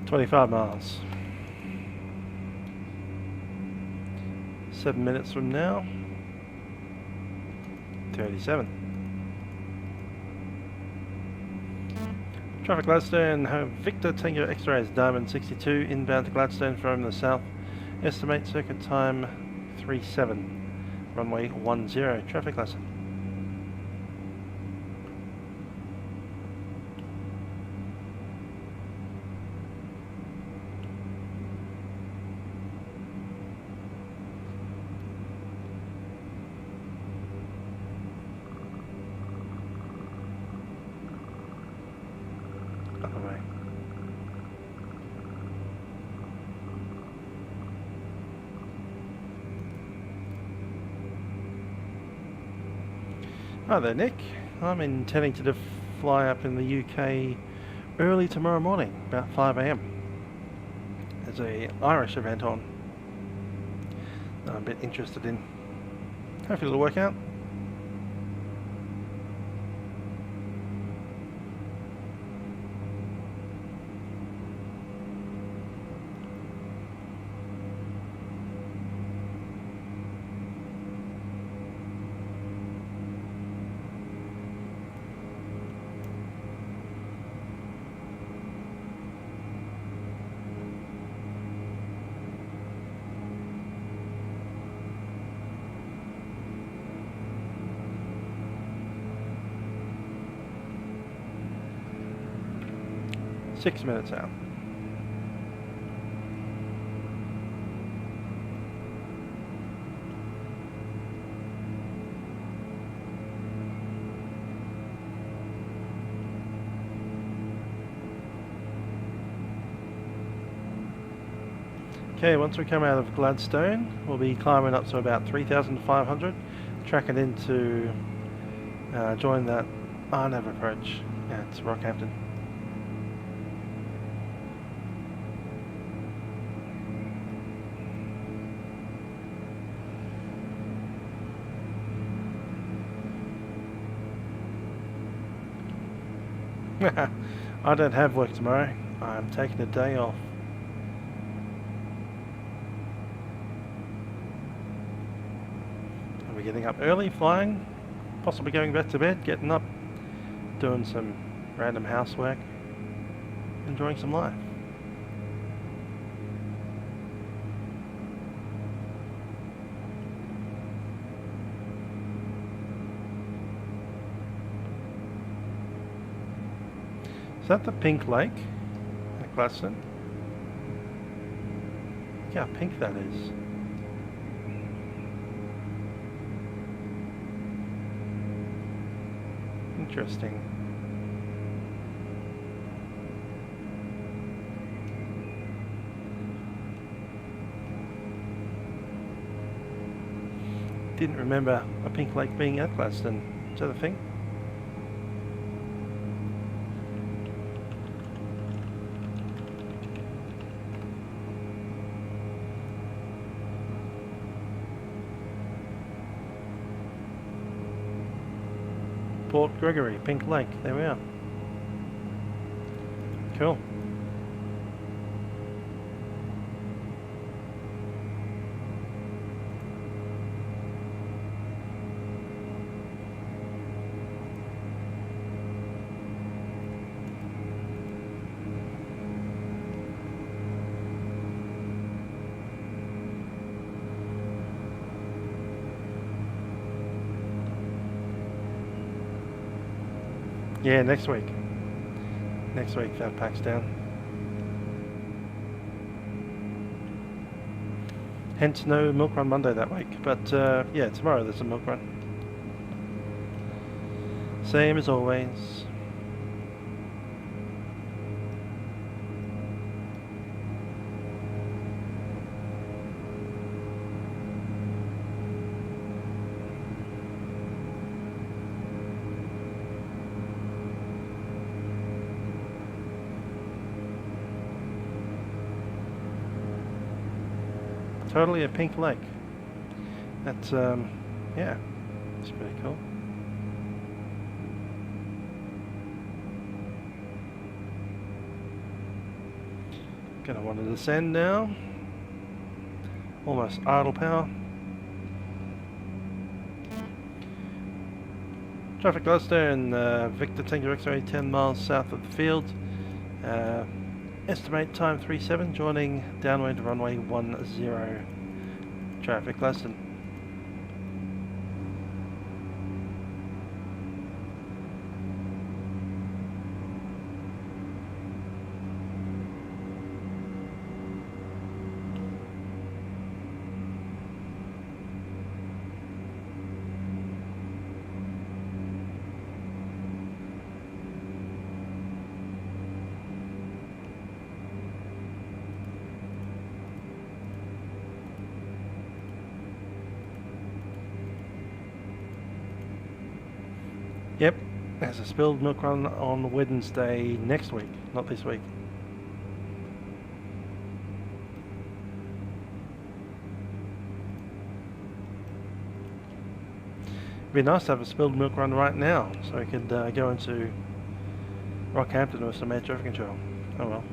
$25 miles. 7 minutes from now. 37. Traffic Gladstone, Victor Tango X-Rays, Diamond 62, inbound to Gladstone from the south. Estimate circuit time 37. Runway 10. Traffic Gladstone. Hi there, Nick. I'm intending to fly up in the UK early tomorrow morning, about 5 AM. There's a Irish event on that I'm a bit interested in. Hopefully it'll work out. Six minutes out. Okay, once we come out of Gladstone, we'll be climbing up to about 3,500, tracking into join that RNAV approach at Rockhampton. I don't have work tomorrow. I'm taking a day off. I'll be getting up early, flying, possibly going back to bed, getting up, doing some random housework, enjoying some life. Is that the pink lake at Gladstone? Look how pink that is. Interesting. Didn't remember a pink lake being at Gladstone. Is that a thing? Port Gregory, Pink Lake, there we are. Cool. Yeah, next week. Next week that packs down. Hence no milk run Monday that week. But yeah, tomorrow there's a milk run. Same as always. Totally a pink lake. That's yeah, it's pretty cool. Gonna want to descend now. Almost idle power. Traffic Gladstone, Victor Tango X-ray 10 miles south of the field. Estimate time 37, joining downwind runway 10. Traffic Gladstone. Yep, there's a spilled milk run on Wednesday next week, not this week. It'd be nice to have a spilled milk run right now, so we could go into Rockhampton with some air traffic control. Oh well.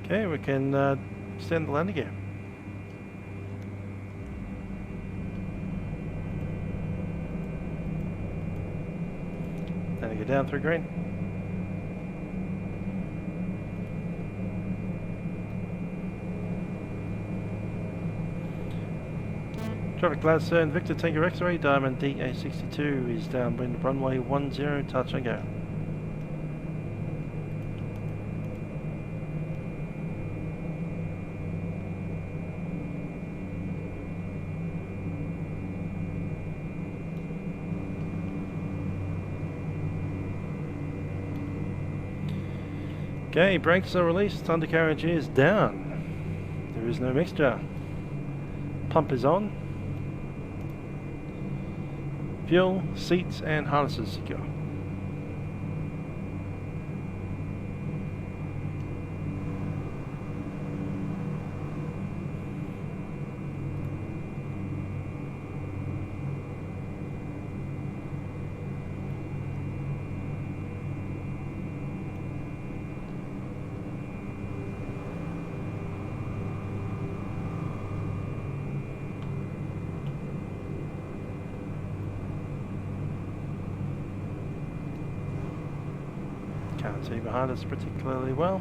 Okay, we can send the landing gear. Landing gear down through green. Traffic Gladstone, Victor Tango X-ray, Diamond DA62 is downwind runway 10, touch and go. Okay, brakes are released, undercarriage is down. There is no mixture. Pump is on. Fuel, seats and harnesses secure. Can't see behind us particularly well.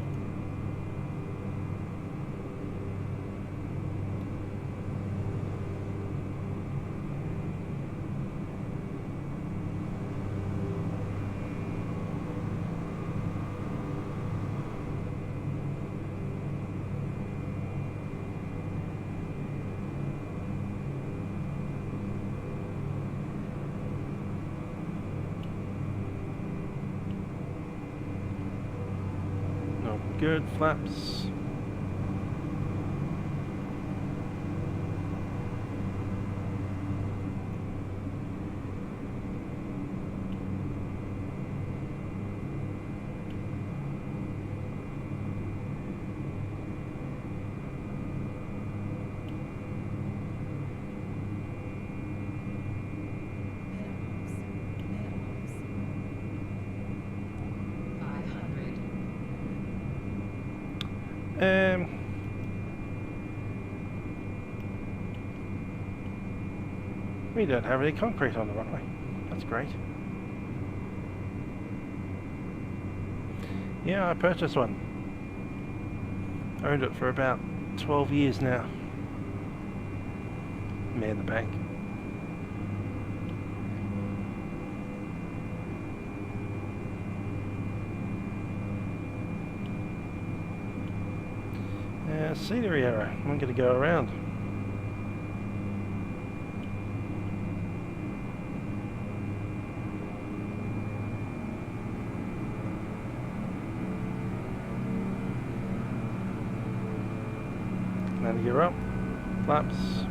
Good, flaps. We don't have any concrete on the runway. That's great. Yeah, I purchased one. Owned it for about 12 years now. Me in the bank. Scenery error. I'm going to go around. Landing gear up. Flaps.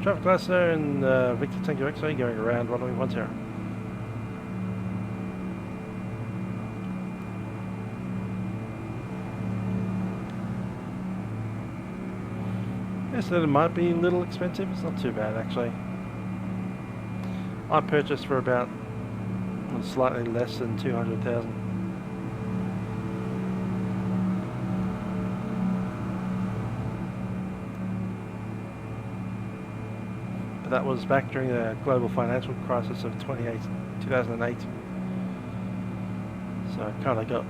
Traffic Glasser and Victor Tango X-ray going around runway 10. Yes, that it might be a little expensive. It's not too bad actually. I purchased for about slightly less than 200,000. But that was back during the global financial crisis of 2008. So I kind of got,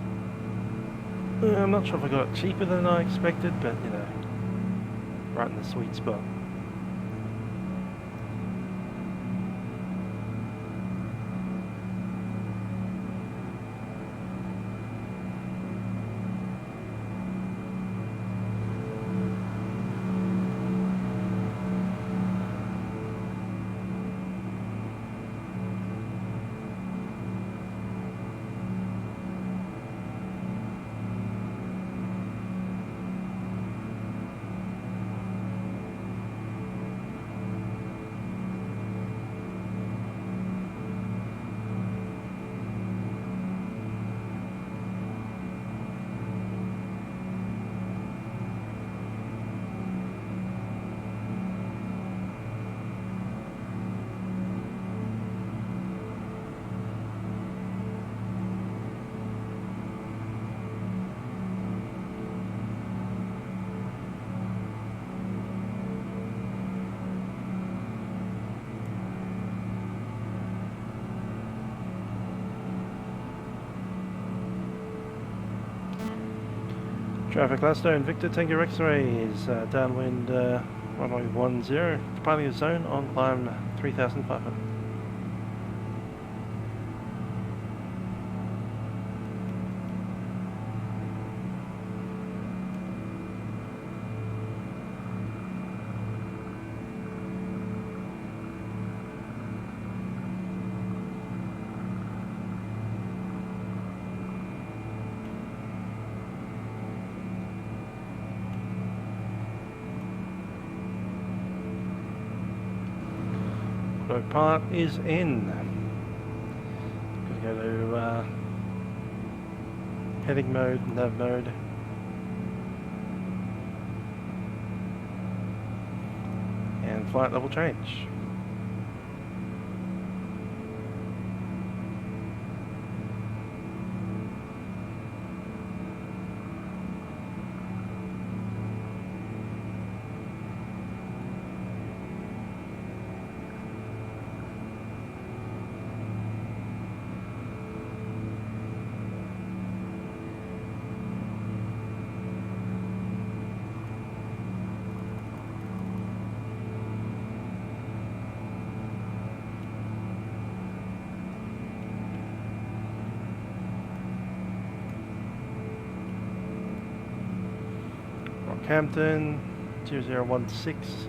I'm not sure if I got it cheaper than I expected, but you know, right in the sweet spot. Traffic Gladstone, Victor Tango X-ray is downwind runway 10, departing the zone on climb 3500. Part is in. Gonna go to heading mode, nav mode, and flight level change. Rockhampton 2016.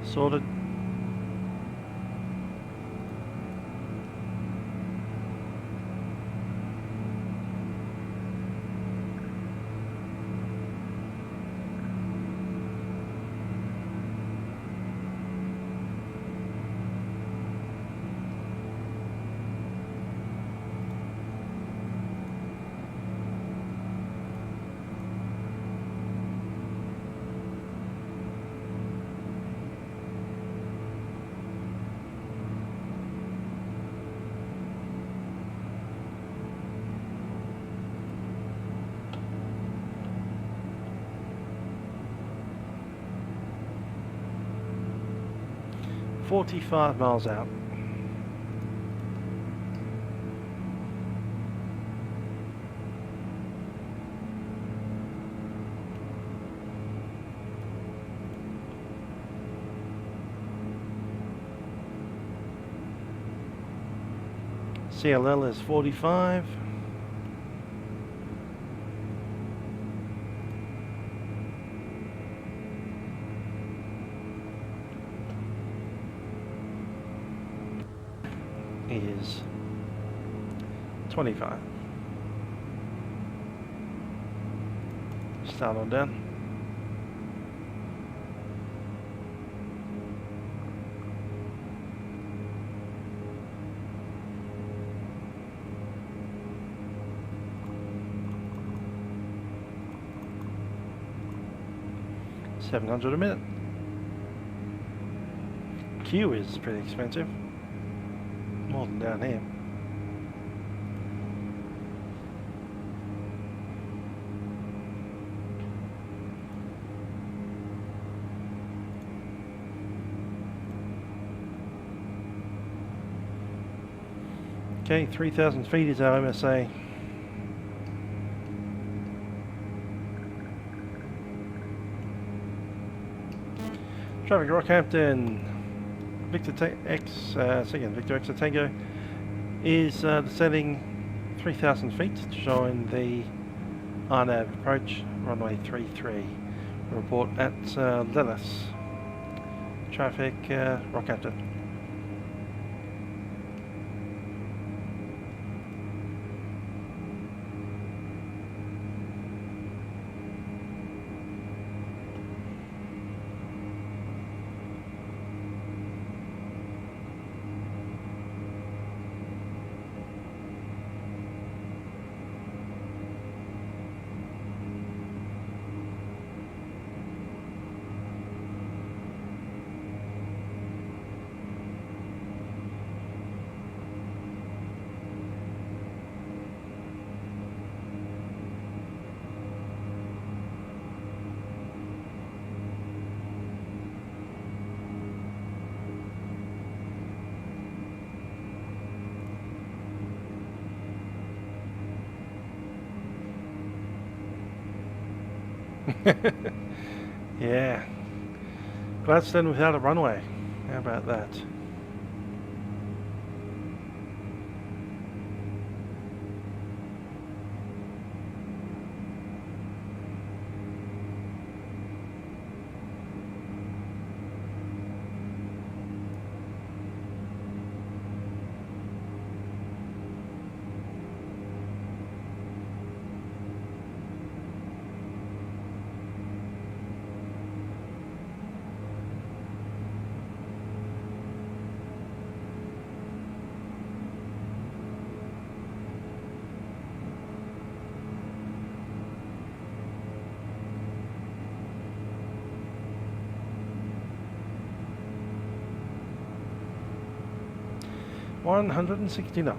Sorted. .45 miles out. CLL is 45. Is 25. Start on down. $700 a minute. Q is pretty expensive. More than down here. Okay, 3,000 feet is our MSA. Traffic Rockhampton. Victor X, Victor X Tango is descending 3,000 feet to join the RNAV approach, runway 33. Report at Lilith. Traffic Rockhampton. Yeah. Gladstone without a runway. How about that? $160.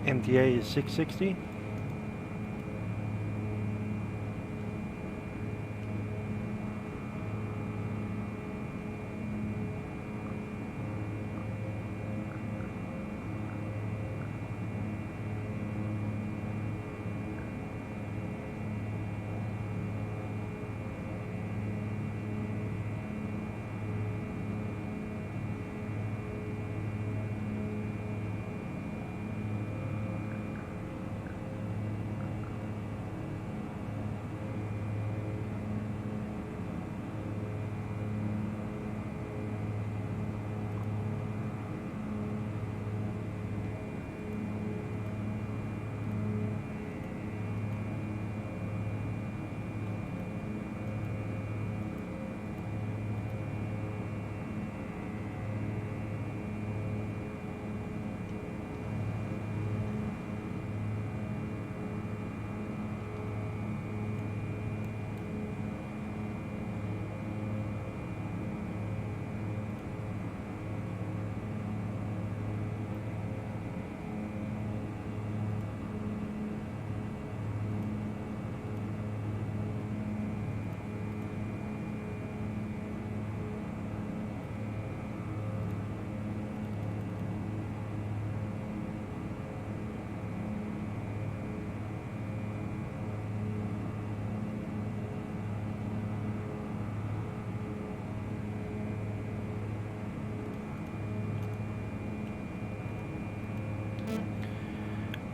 MDA is 660.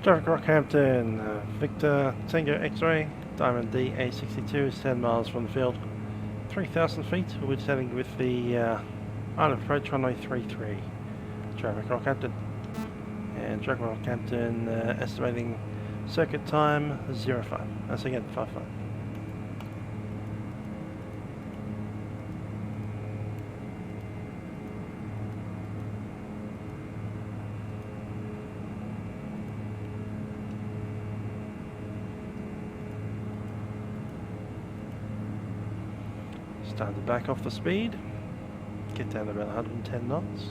Traffic Rockhampton, Victor Tango X-ray, Diamond DA62 is 10 miles from the field, 3,000 feet. We're heading with the island approach runway 33. Traffic Rockhampton. And Traffic Rockhampton estimating circuit time 05. That's again 55. Time to back off the speed, get down to about 110 knots.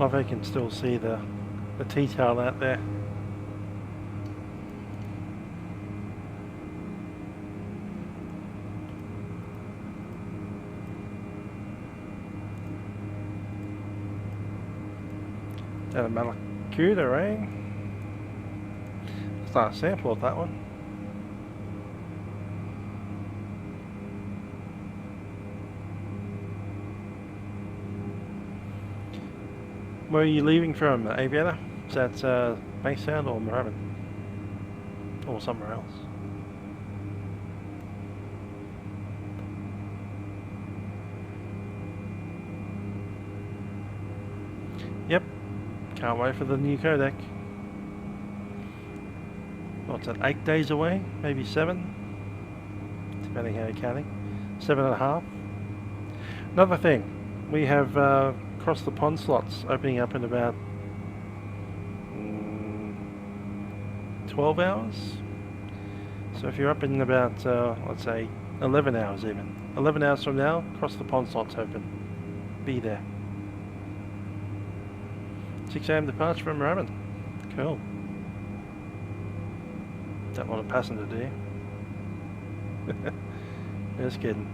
Love how you can still see the T-tail out there. Down at Malakuta, eh? It's not a sample of that one. Where are you leaving from, Aviator? Is that Bankstown or Moorabbin? Or somewhere else? Yep. Can't wait for the new codec. What's that, 8 days away? Maybe 7? Depending how you're counting. 7.5. Another thing, we have across the pond slots opening up in about 12 hours. So if you're up in about, let's say, 11 hours even. 11 hours from now, across the pond slots open. Be there. 6 AM departure from Moorabbin. Cool. Don't want a passenger, do you? Just kidding.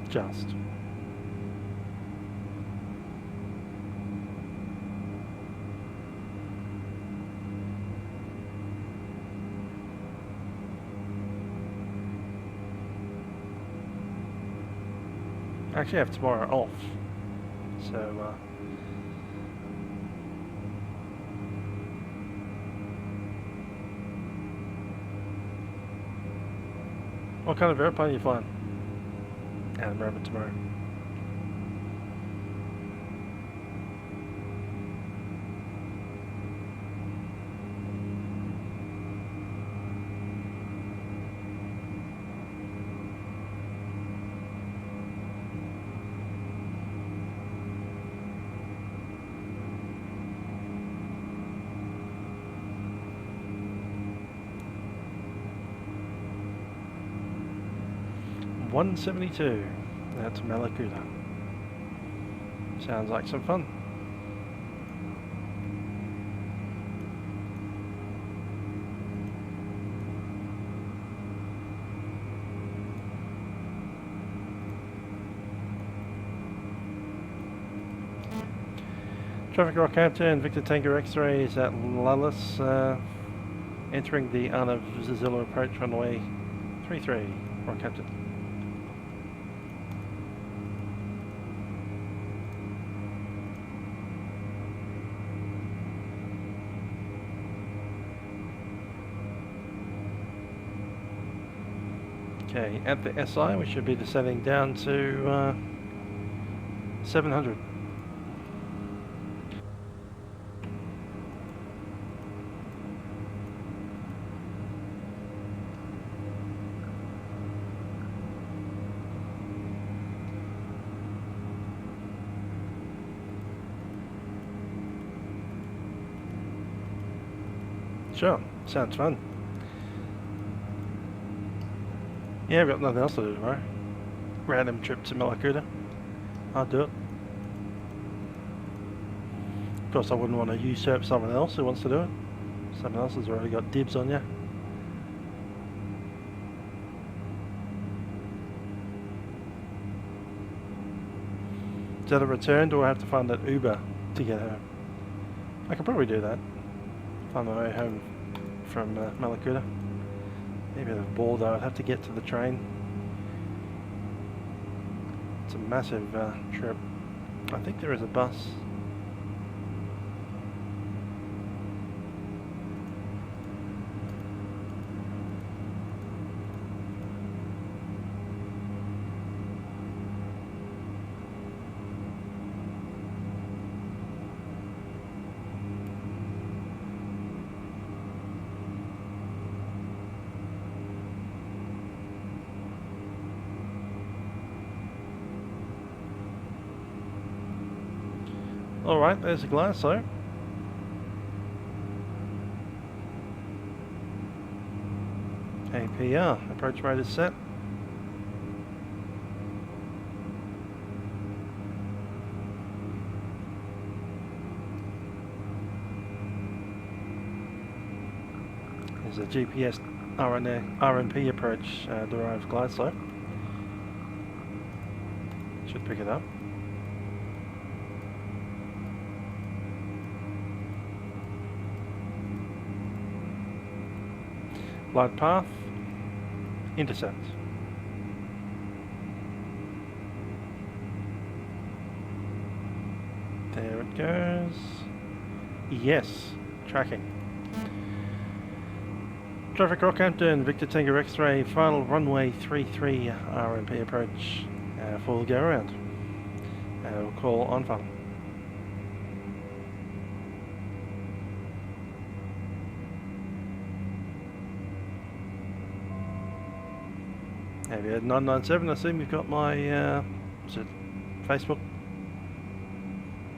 Just. Actually, I have tomorrow off, so what kind of airplane are you flying? Out of Moorabbin tomorrow. $172. That's Malakuta. Sounds like some fun. Traffic Rockhampton, Victor Tango X-ray is at Lullis, entering the Arnav Zazilla approach runway 33, Rockhampton. Okay, at the SI we should be descending down to 700. Sure, sounds fun. Yeah, I've got nothing else to do tomorrow. Random trip to Malakuta. I'll do it. Of course, I wouldn't want to usurp someone else who wants to do it. Someone else has already got dibs on you. Is that a return? Do I have to find that Uber to get home? I could probably do that. Find my way home from Malakuta. Maybe a bit of a ball though, I'd have to get to the train. It's a massive trip. I think there is a bus. Alright, there's a glass though. APR, approach mode is set. There's a GPS RNP approach derived glide slope. Should pick it up. Glide path, intercept. There it goes. Yes, tracking. Traffic Rockhampton, Victor Tango X-ray, final runway 33 RMP approach, full go around. We'll call on final. Aviator 997, I assume you've got my is it Facebook?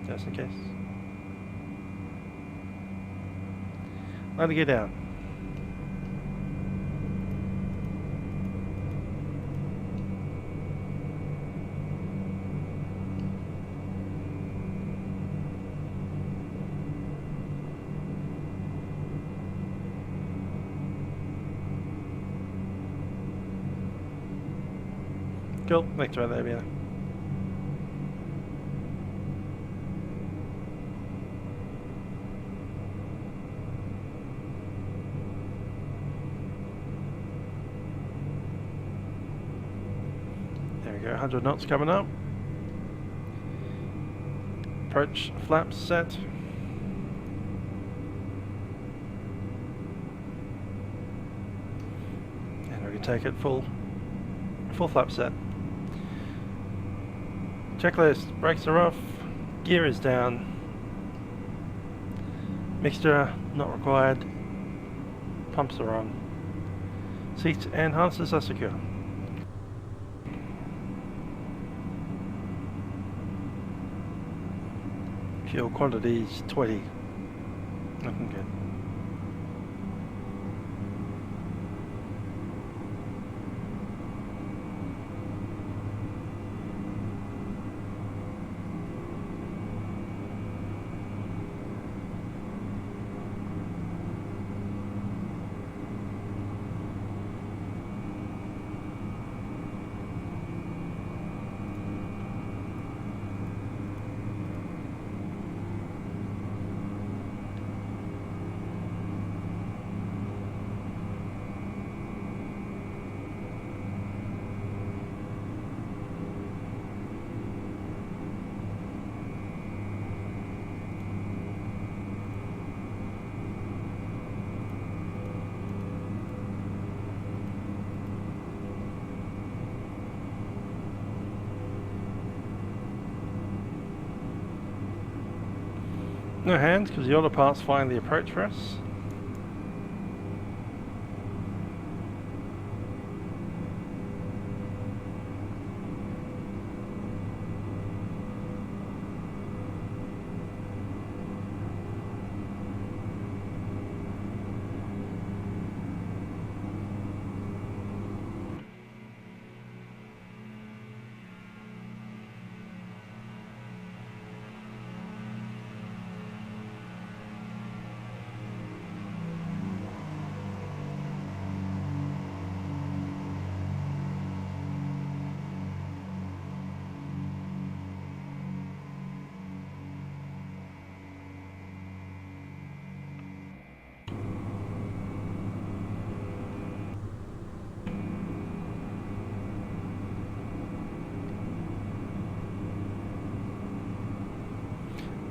Just in case. Let it get down. Cool, thanks right there, Vienna. There we go, 100 knots coming up. Approach flaps set. And we can take it full flap set. Checklist, brakes are off, gear is down, mixture not required, pumps are on, seats and harnesses are secure. Fuel quantity is 20, looking good. No hands because the autopilot's flying the approach for us.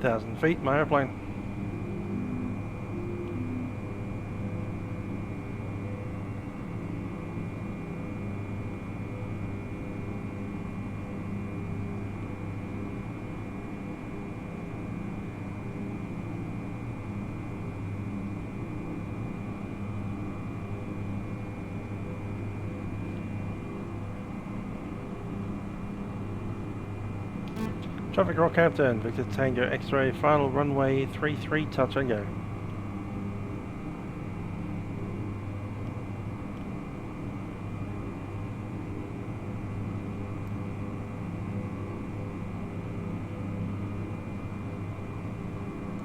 Thousand feet, my airplane. Traffic Rockhampton, Victor Tango X-ray, final runway 33, touch and go.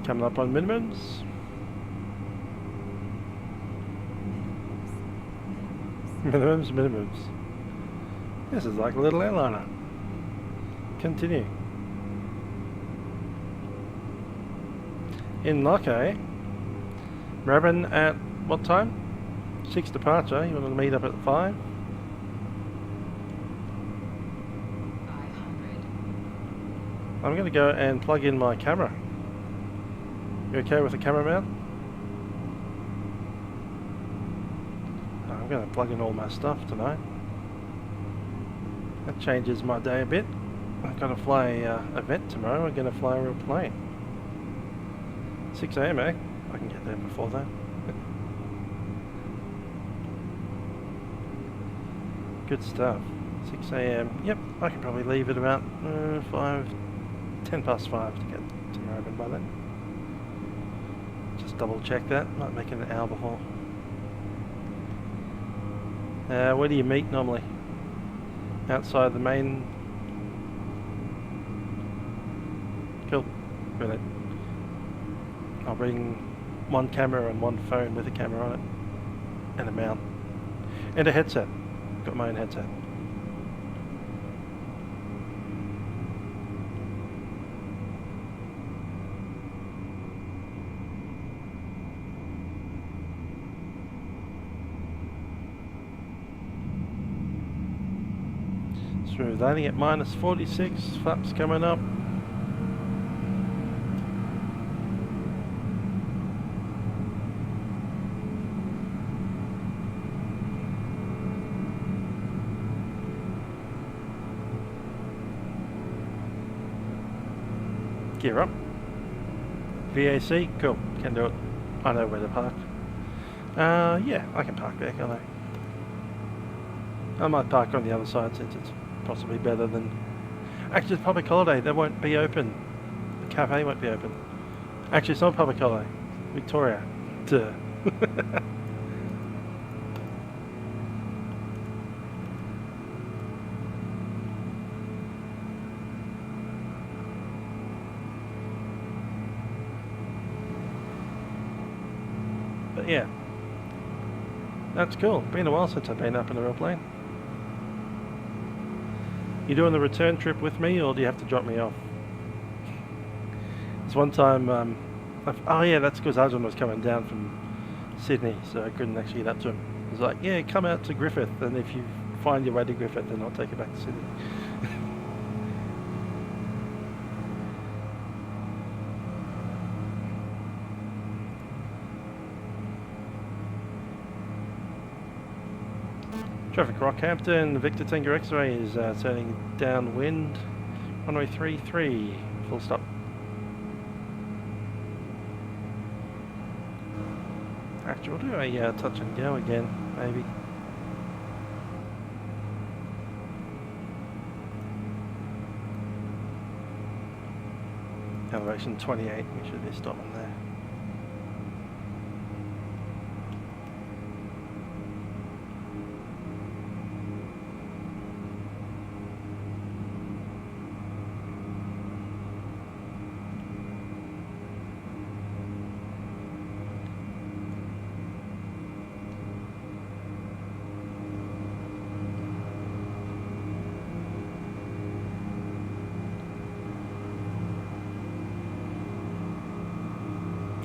Coming up on minimums. Minimums, minimums. This is like a little airliner. Continue. In Lockheed, Brisbane at what time? 6 departure. You want to meet up at 5? 500. I'm going to go and plug in my camera. You okay with the camera mount? I'm going to plug in all my stuff tonight. That changes my day a bit. I've got to fly an event tomorrow. I'm going to fly a real plane. 6 AM, eh? I can get there before that. Good stuff. 6 AM. Yep, I can probably leave at about 10 past 5 to get to Melbourne by then. Just double check that. Might make it an hour before. Where do you meet normally? Outside the main. Cool. Brilliant. I'll bring one camera and one phone with a camera on it, and a mount, and a headset. Got my own headset. Smooth landing at -46. Flaps coming up. Gear up. VAC, cool, can do it. I know where to park. Yeah, I can park there, can't I might park on the other side since it's possibly better than... Actually, it's public holiday, they won't be open. The cafe won't be open. Actually, it's not public holiday. Victoria. Duh. But yeah, that's cool. Been a while since I've been up in a real plane. You doing the return trip with me, or do you have to drop me off? There's one time, oh yeah, that's because Arjun was coming down from Sydney, so I couldn't actually get up to him. He was like, yeah, come out to Griffith, and if you find your way to Griffith, then I'll take you back to Sydney. Traffic Rockhampton, Victor Tango X-ray is turning downwind, runway 33, full stop. Actually, we'll do a touch and go again, maybe. Elevation 28, we should be stopping there.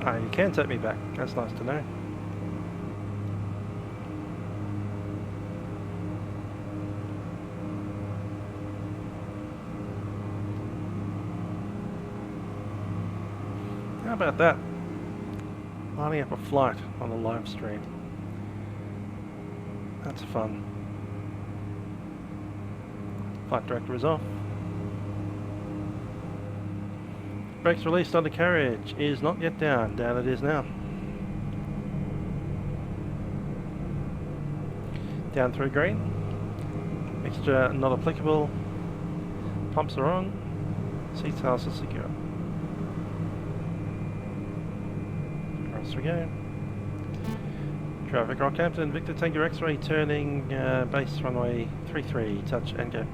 You can take me back, that's nice to know. How about that? Lining up a flight on the live stream. That's fun. Flight director is off. Brakes released on the carriage is not yet down. Down it is now. Down through green. Extra not applicable. Pumps are on. Seat tails are secure. Across we go. Traffic Rockhampton, Victor Tango X-ray turning base runway 33. Touch and go.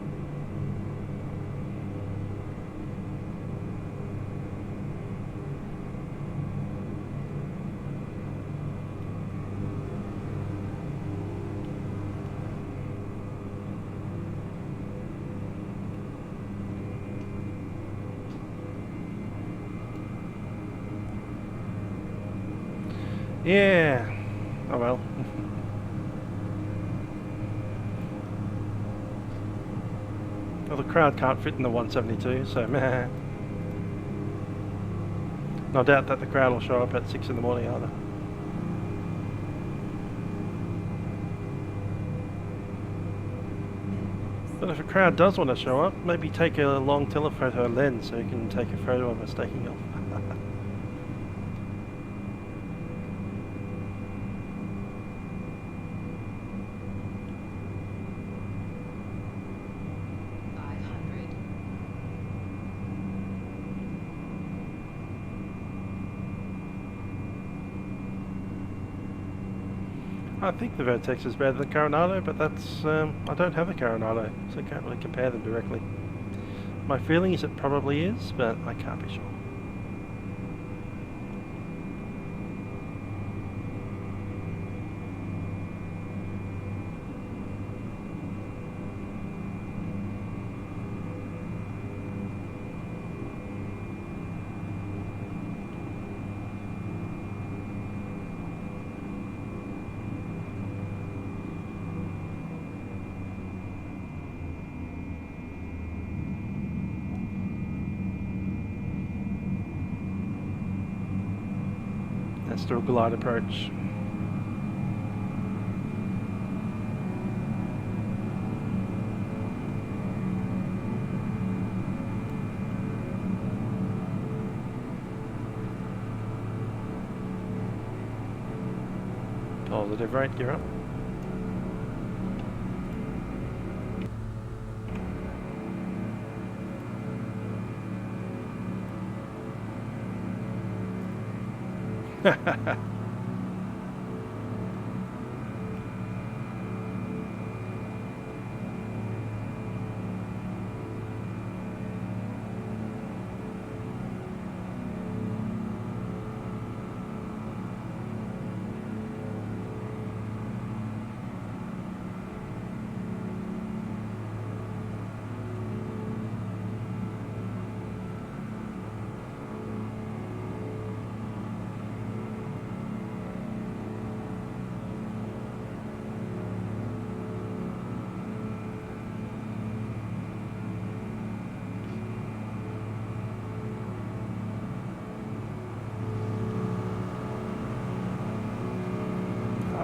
Yeah. Oh well. Well, the crowd can't fit in the 172, so meh. No doubt that the crowd will show up at 6 in the morning either. But if a crowd does want to show up, maybe take a long telephoto lens so you can take a photo of us taking off. I think the Vertx is better than Coronado, but that's I don't have a Coronado, so I can't really compare them directly. My feeling is it probably is, but I can't be sure. Let's do a glide approach. Positive right, gear up.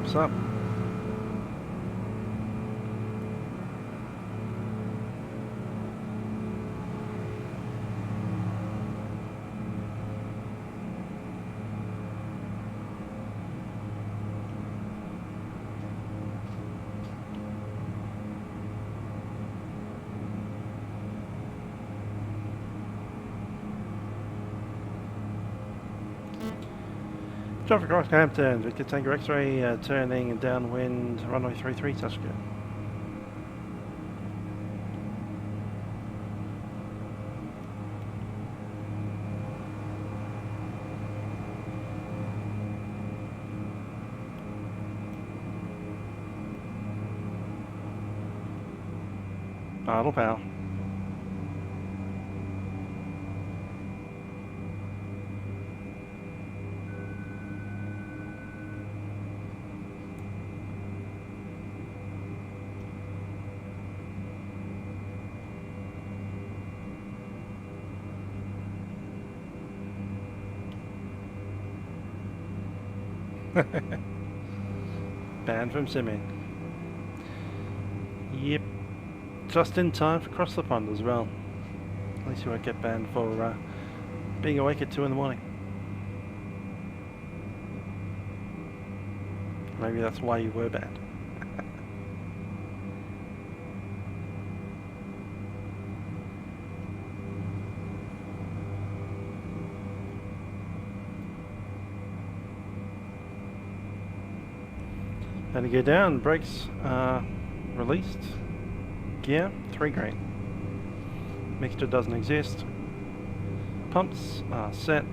Flaps up. Traffic Rockhampton, Victor Tango X-ray, turning downwind, runway 33, touch go. Idle power. Banned from simming. Yep. Just in time for Cross the Pond as well. At least you won't get banned for being awake at 2 in the morning. Maybe that's why you were banned. And to go down, brakes released, gear 3 green, mixture doesn't exist, pumps are set,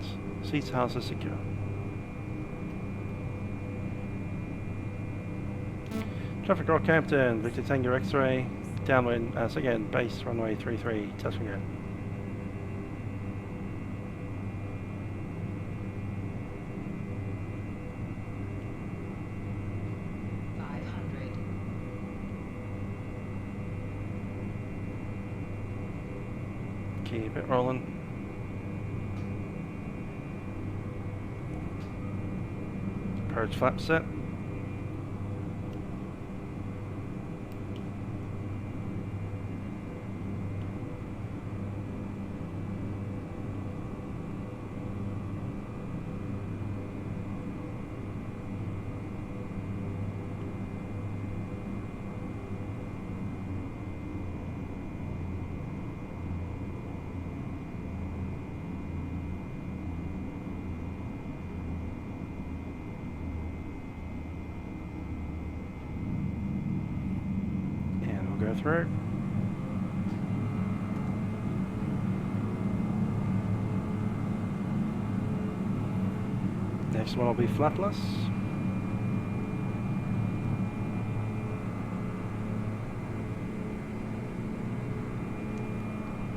seats house are secure. Traffic Rockhampton, Victor Tango X-ray, downwind, so again, base runway 33, touch and go. Keep it rolling. Approach flap set. Go through. Next one will be flapless.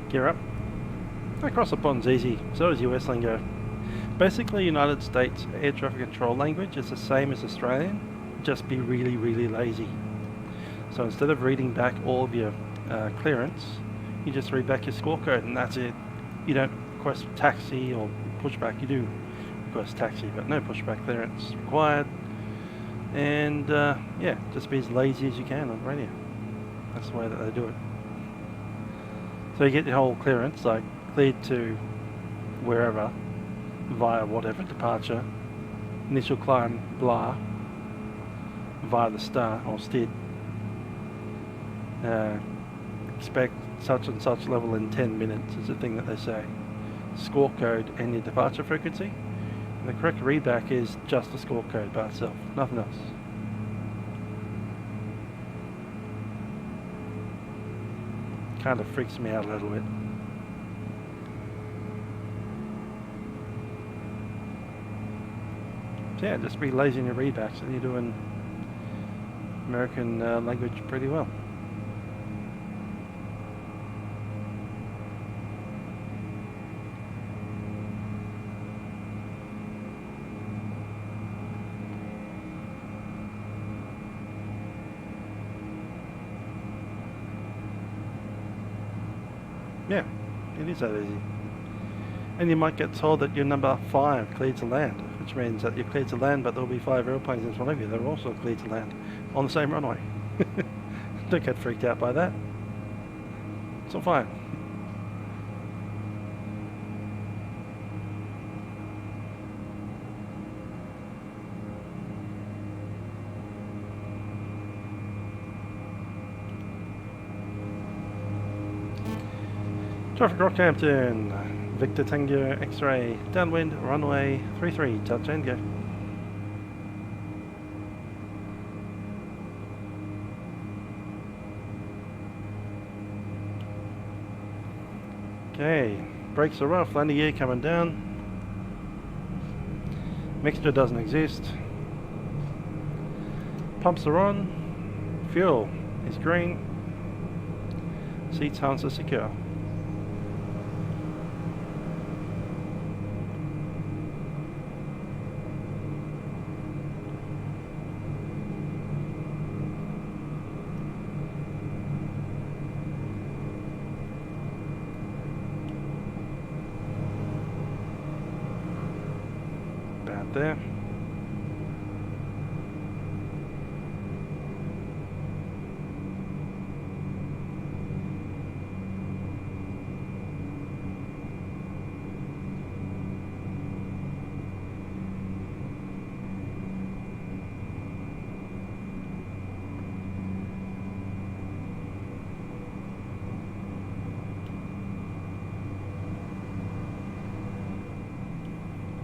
Gear up. Across the pond's easy, so is US lingo. Basically, United States air traffic control language is the same as Australian, just be really, really lazy. So instead of reading back all of your clearance, you just read back your scorecode and that's it. You don't request taxi or pushback. You do request taxi, but no pushback clearance required. And yeah, just be as lazy as you can on radio. That's the way that they do it. So you get your whole clearance, like cleared to wherever, via whatever departure, initial climb, blah, via the star or STID. Expect such and such level in 10 minutes is the thing that they say. Score code and your departure frequency. And the correct readback is just the score code by itself, nothing else. Kind of freaks me out a little bit. So yeah, just be lazy in your readbacks and you're doing American language pretty well. Yeah, it is that easy. And you might get told that you're number 5 cleared to land, which means that you're cleared to land, but there'll be 5 airplanes in front of you that are also cleared to land on the same runway. Don't get freaked out by that. It's all fine. Traffic Rockhampton, Victor Tango X-ray, downwind, runway 33, touch and go. Okay, brakes are off, landing gear coming down. Mixture doesn't exist. Pumps are on. Fuel is green. Seats harness are secure. There.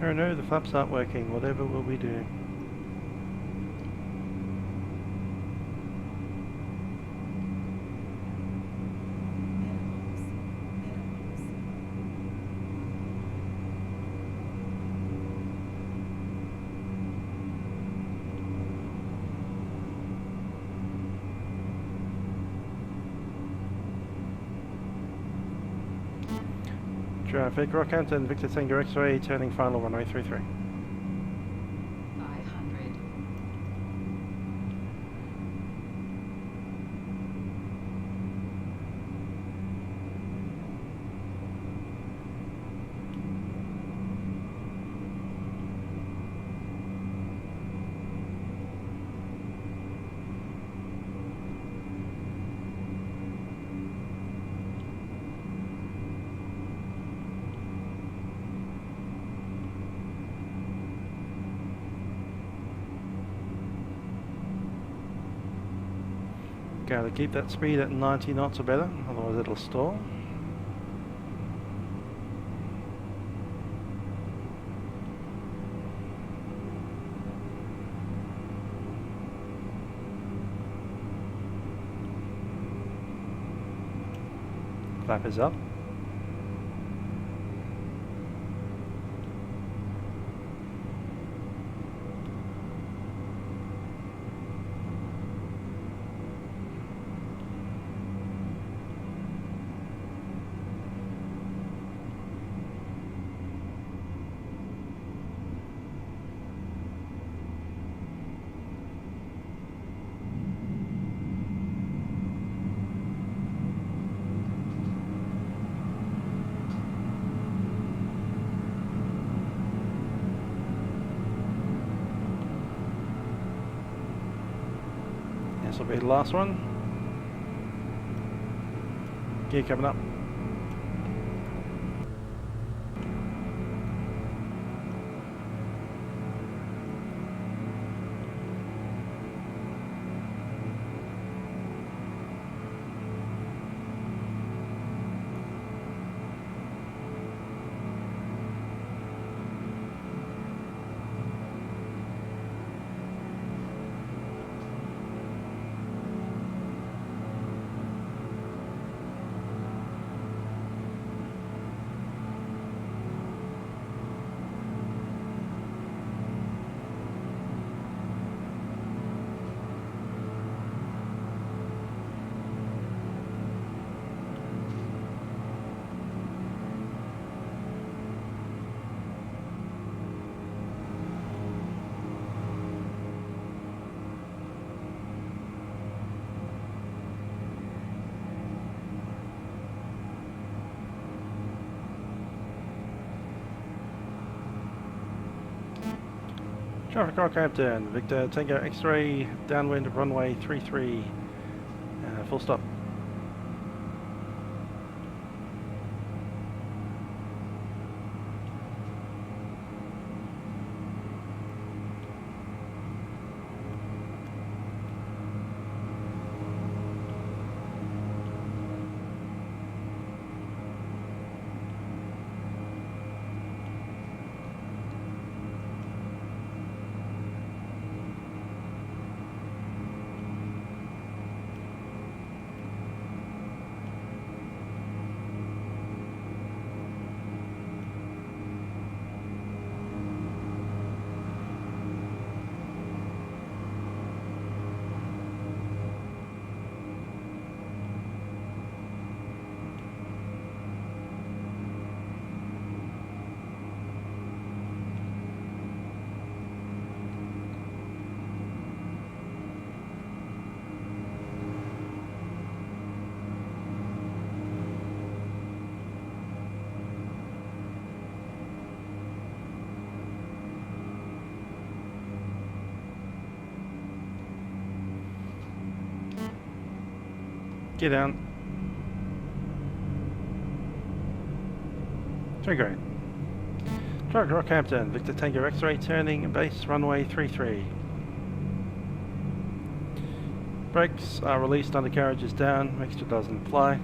Oh no, the flaps aren't working, whatever will we do? Traffic, Rockhampton, Victor Tango X-ray, turning final runway 33. 500. Going to keep that speed at 90 knots or better, otherwise it'll stall. Flap is up. This will be the last one. Gear coming up. Traffic Rockhampton, Victor Tango X-ray, downwind of runway 33, full stop. Get down. 3 great. Truck Rockhampton, Victor Tango X-ray, turning base runway 33. Brakes are released, undercarriage is down, mixture doesn't fly.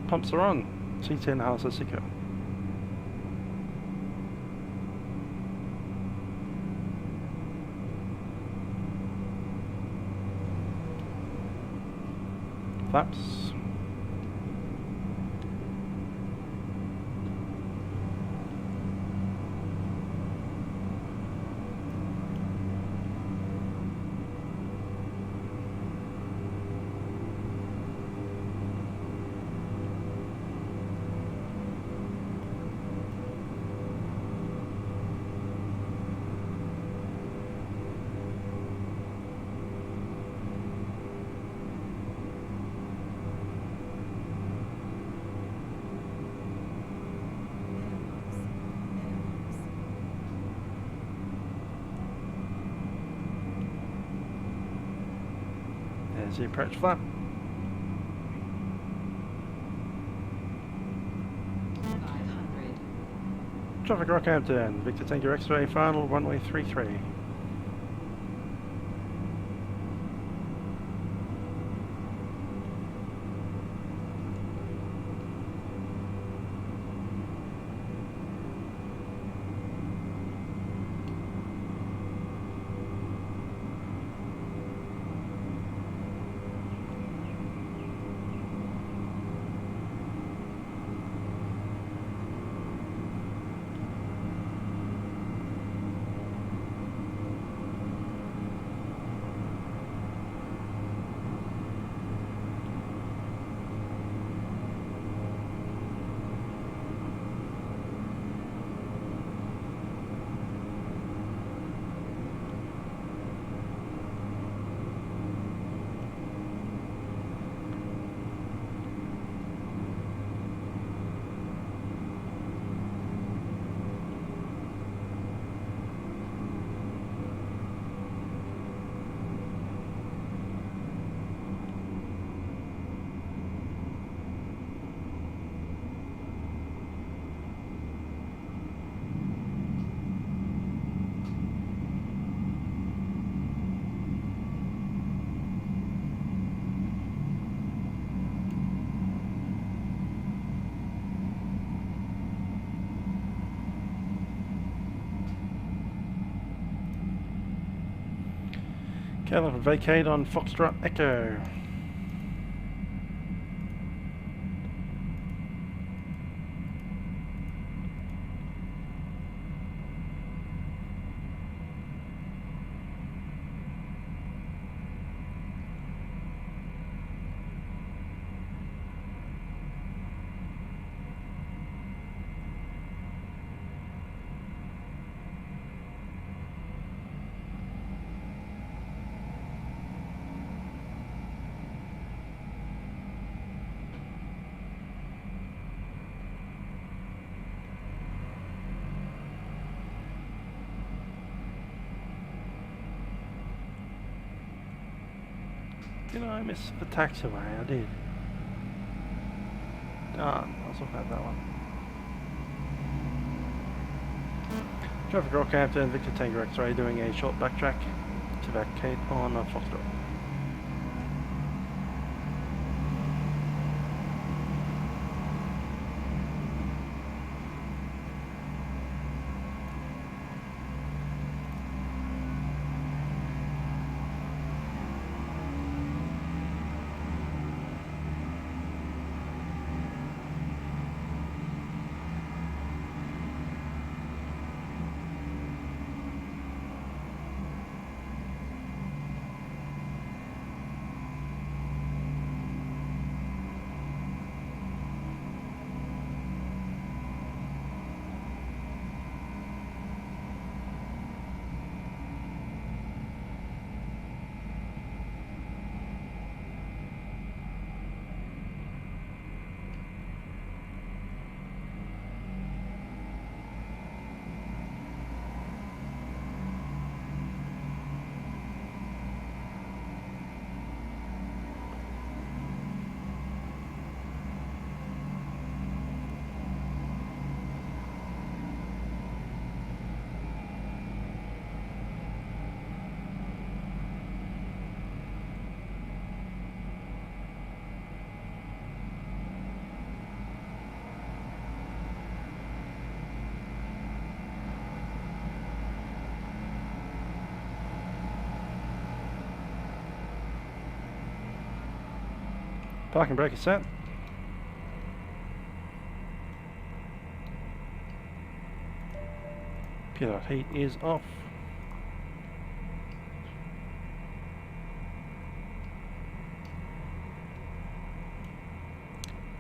Pumps are on, C10 house are secure. Flaps. There's the approach flap. Traffic Rockhampton, Victor Tango X-ray, final runway 33. Okay, level vacate on Foxtrot Echo. Did I miss the taxiway? I did. Darn, I also had that one. Traffic Rockhampton, Victor Tango X-ray doing a short backtrack to vacate on Foxtrot. Parking brake is set. Pilot heat is off.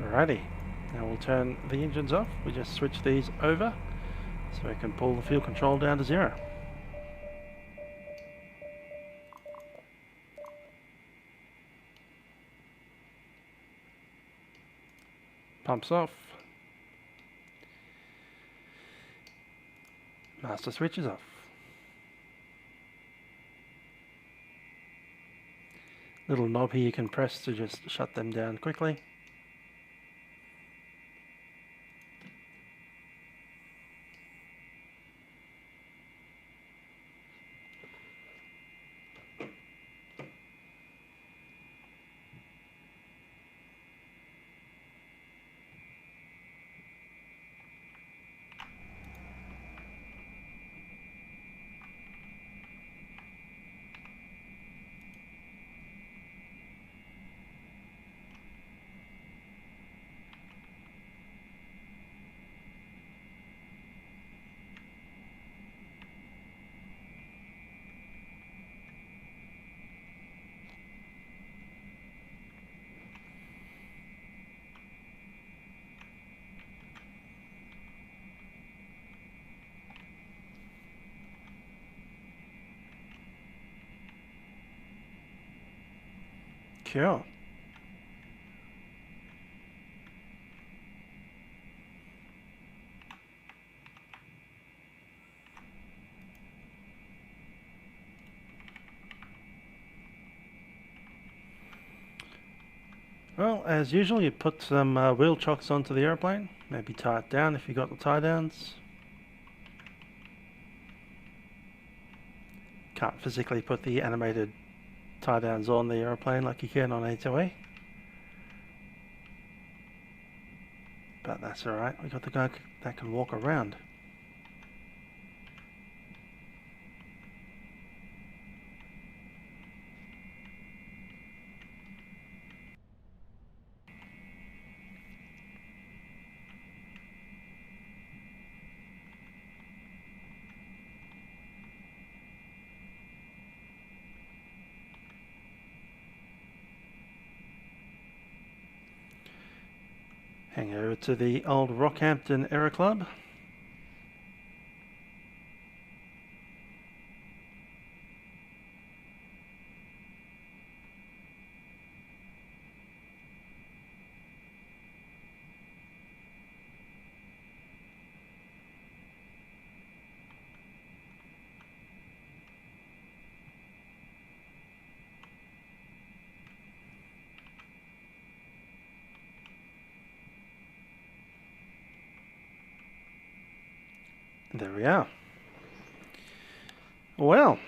Alrighty, now we'll turn the engines off. We just switch these over so we can pull the fuel control down to 0. Pumps off. Master switch is off. Little knob here you can press to just shut them down quickly. Cool. Well, as usual, you put some wheel chocks onto the airplane. Maybe tie it down if you got the tie downs. Can't physically put the animated tie downs on the airplane like you can on A2A. But that's alright, we got the guy that can walk around. Hang over to the old Rockhampton Aero Club. There we are. Well,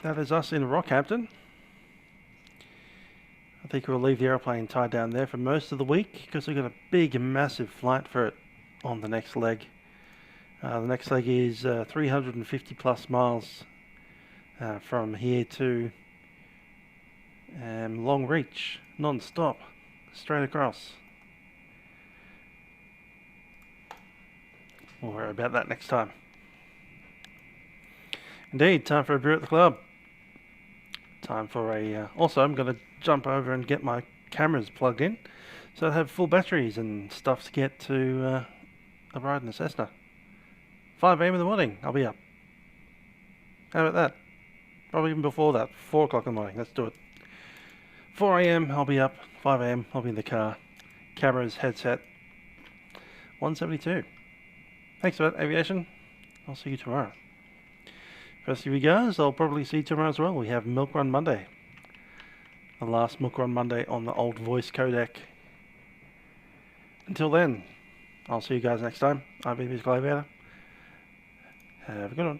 that is us in Rockhampton. I think we'll leave the aeroplane tied down there for most of the week because we've got a big, massive flight for it on the next leg. The next leg is 350 plus miles from here to Long Reach, non-stop, straight across. We'll worry about that next time. Indeed, time for a beer at the club. Time for a... also, I'm going to jump over and get my cameras plugged in, so I have full batteries and stuff to get to a ride in the Cessna. 5 AM in the morning, I'll be up. How about that? Probably even before that, 4 o'clock in the morning, let's do it. 4 AM, I'll be up. 5 AM, I'll be in the car. Cameras, headset. 172. Thanks for that, aviation. I'll see you tomorrow. First of you guys, I'll probably see you tomorrow as well. We have Milk Run Monday. The last Milk Run Monday on the old voice codec. Until then, I'll see you guys next time. I've been Musical Aviator. Have a good one.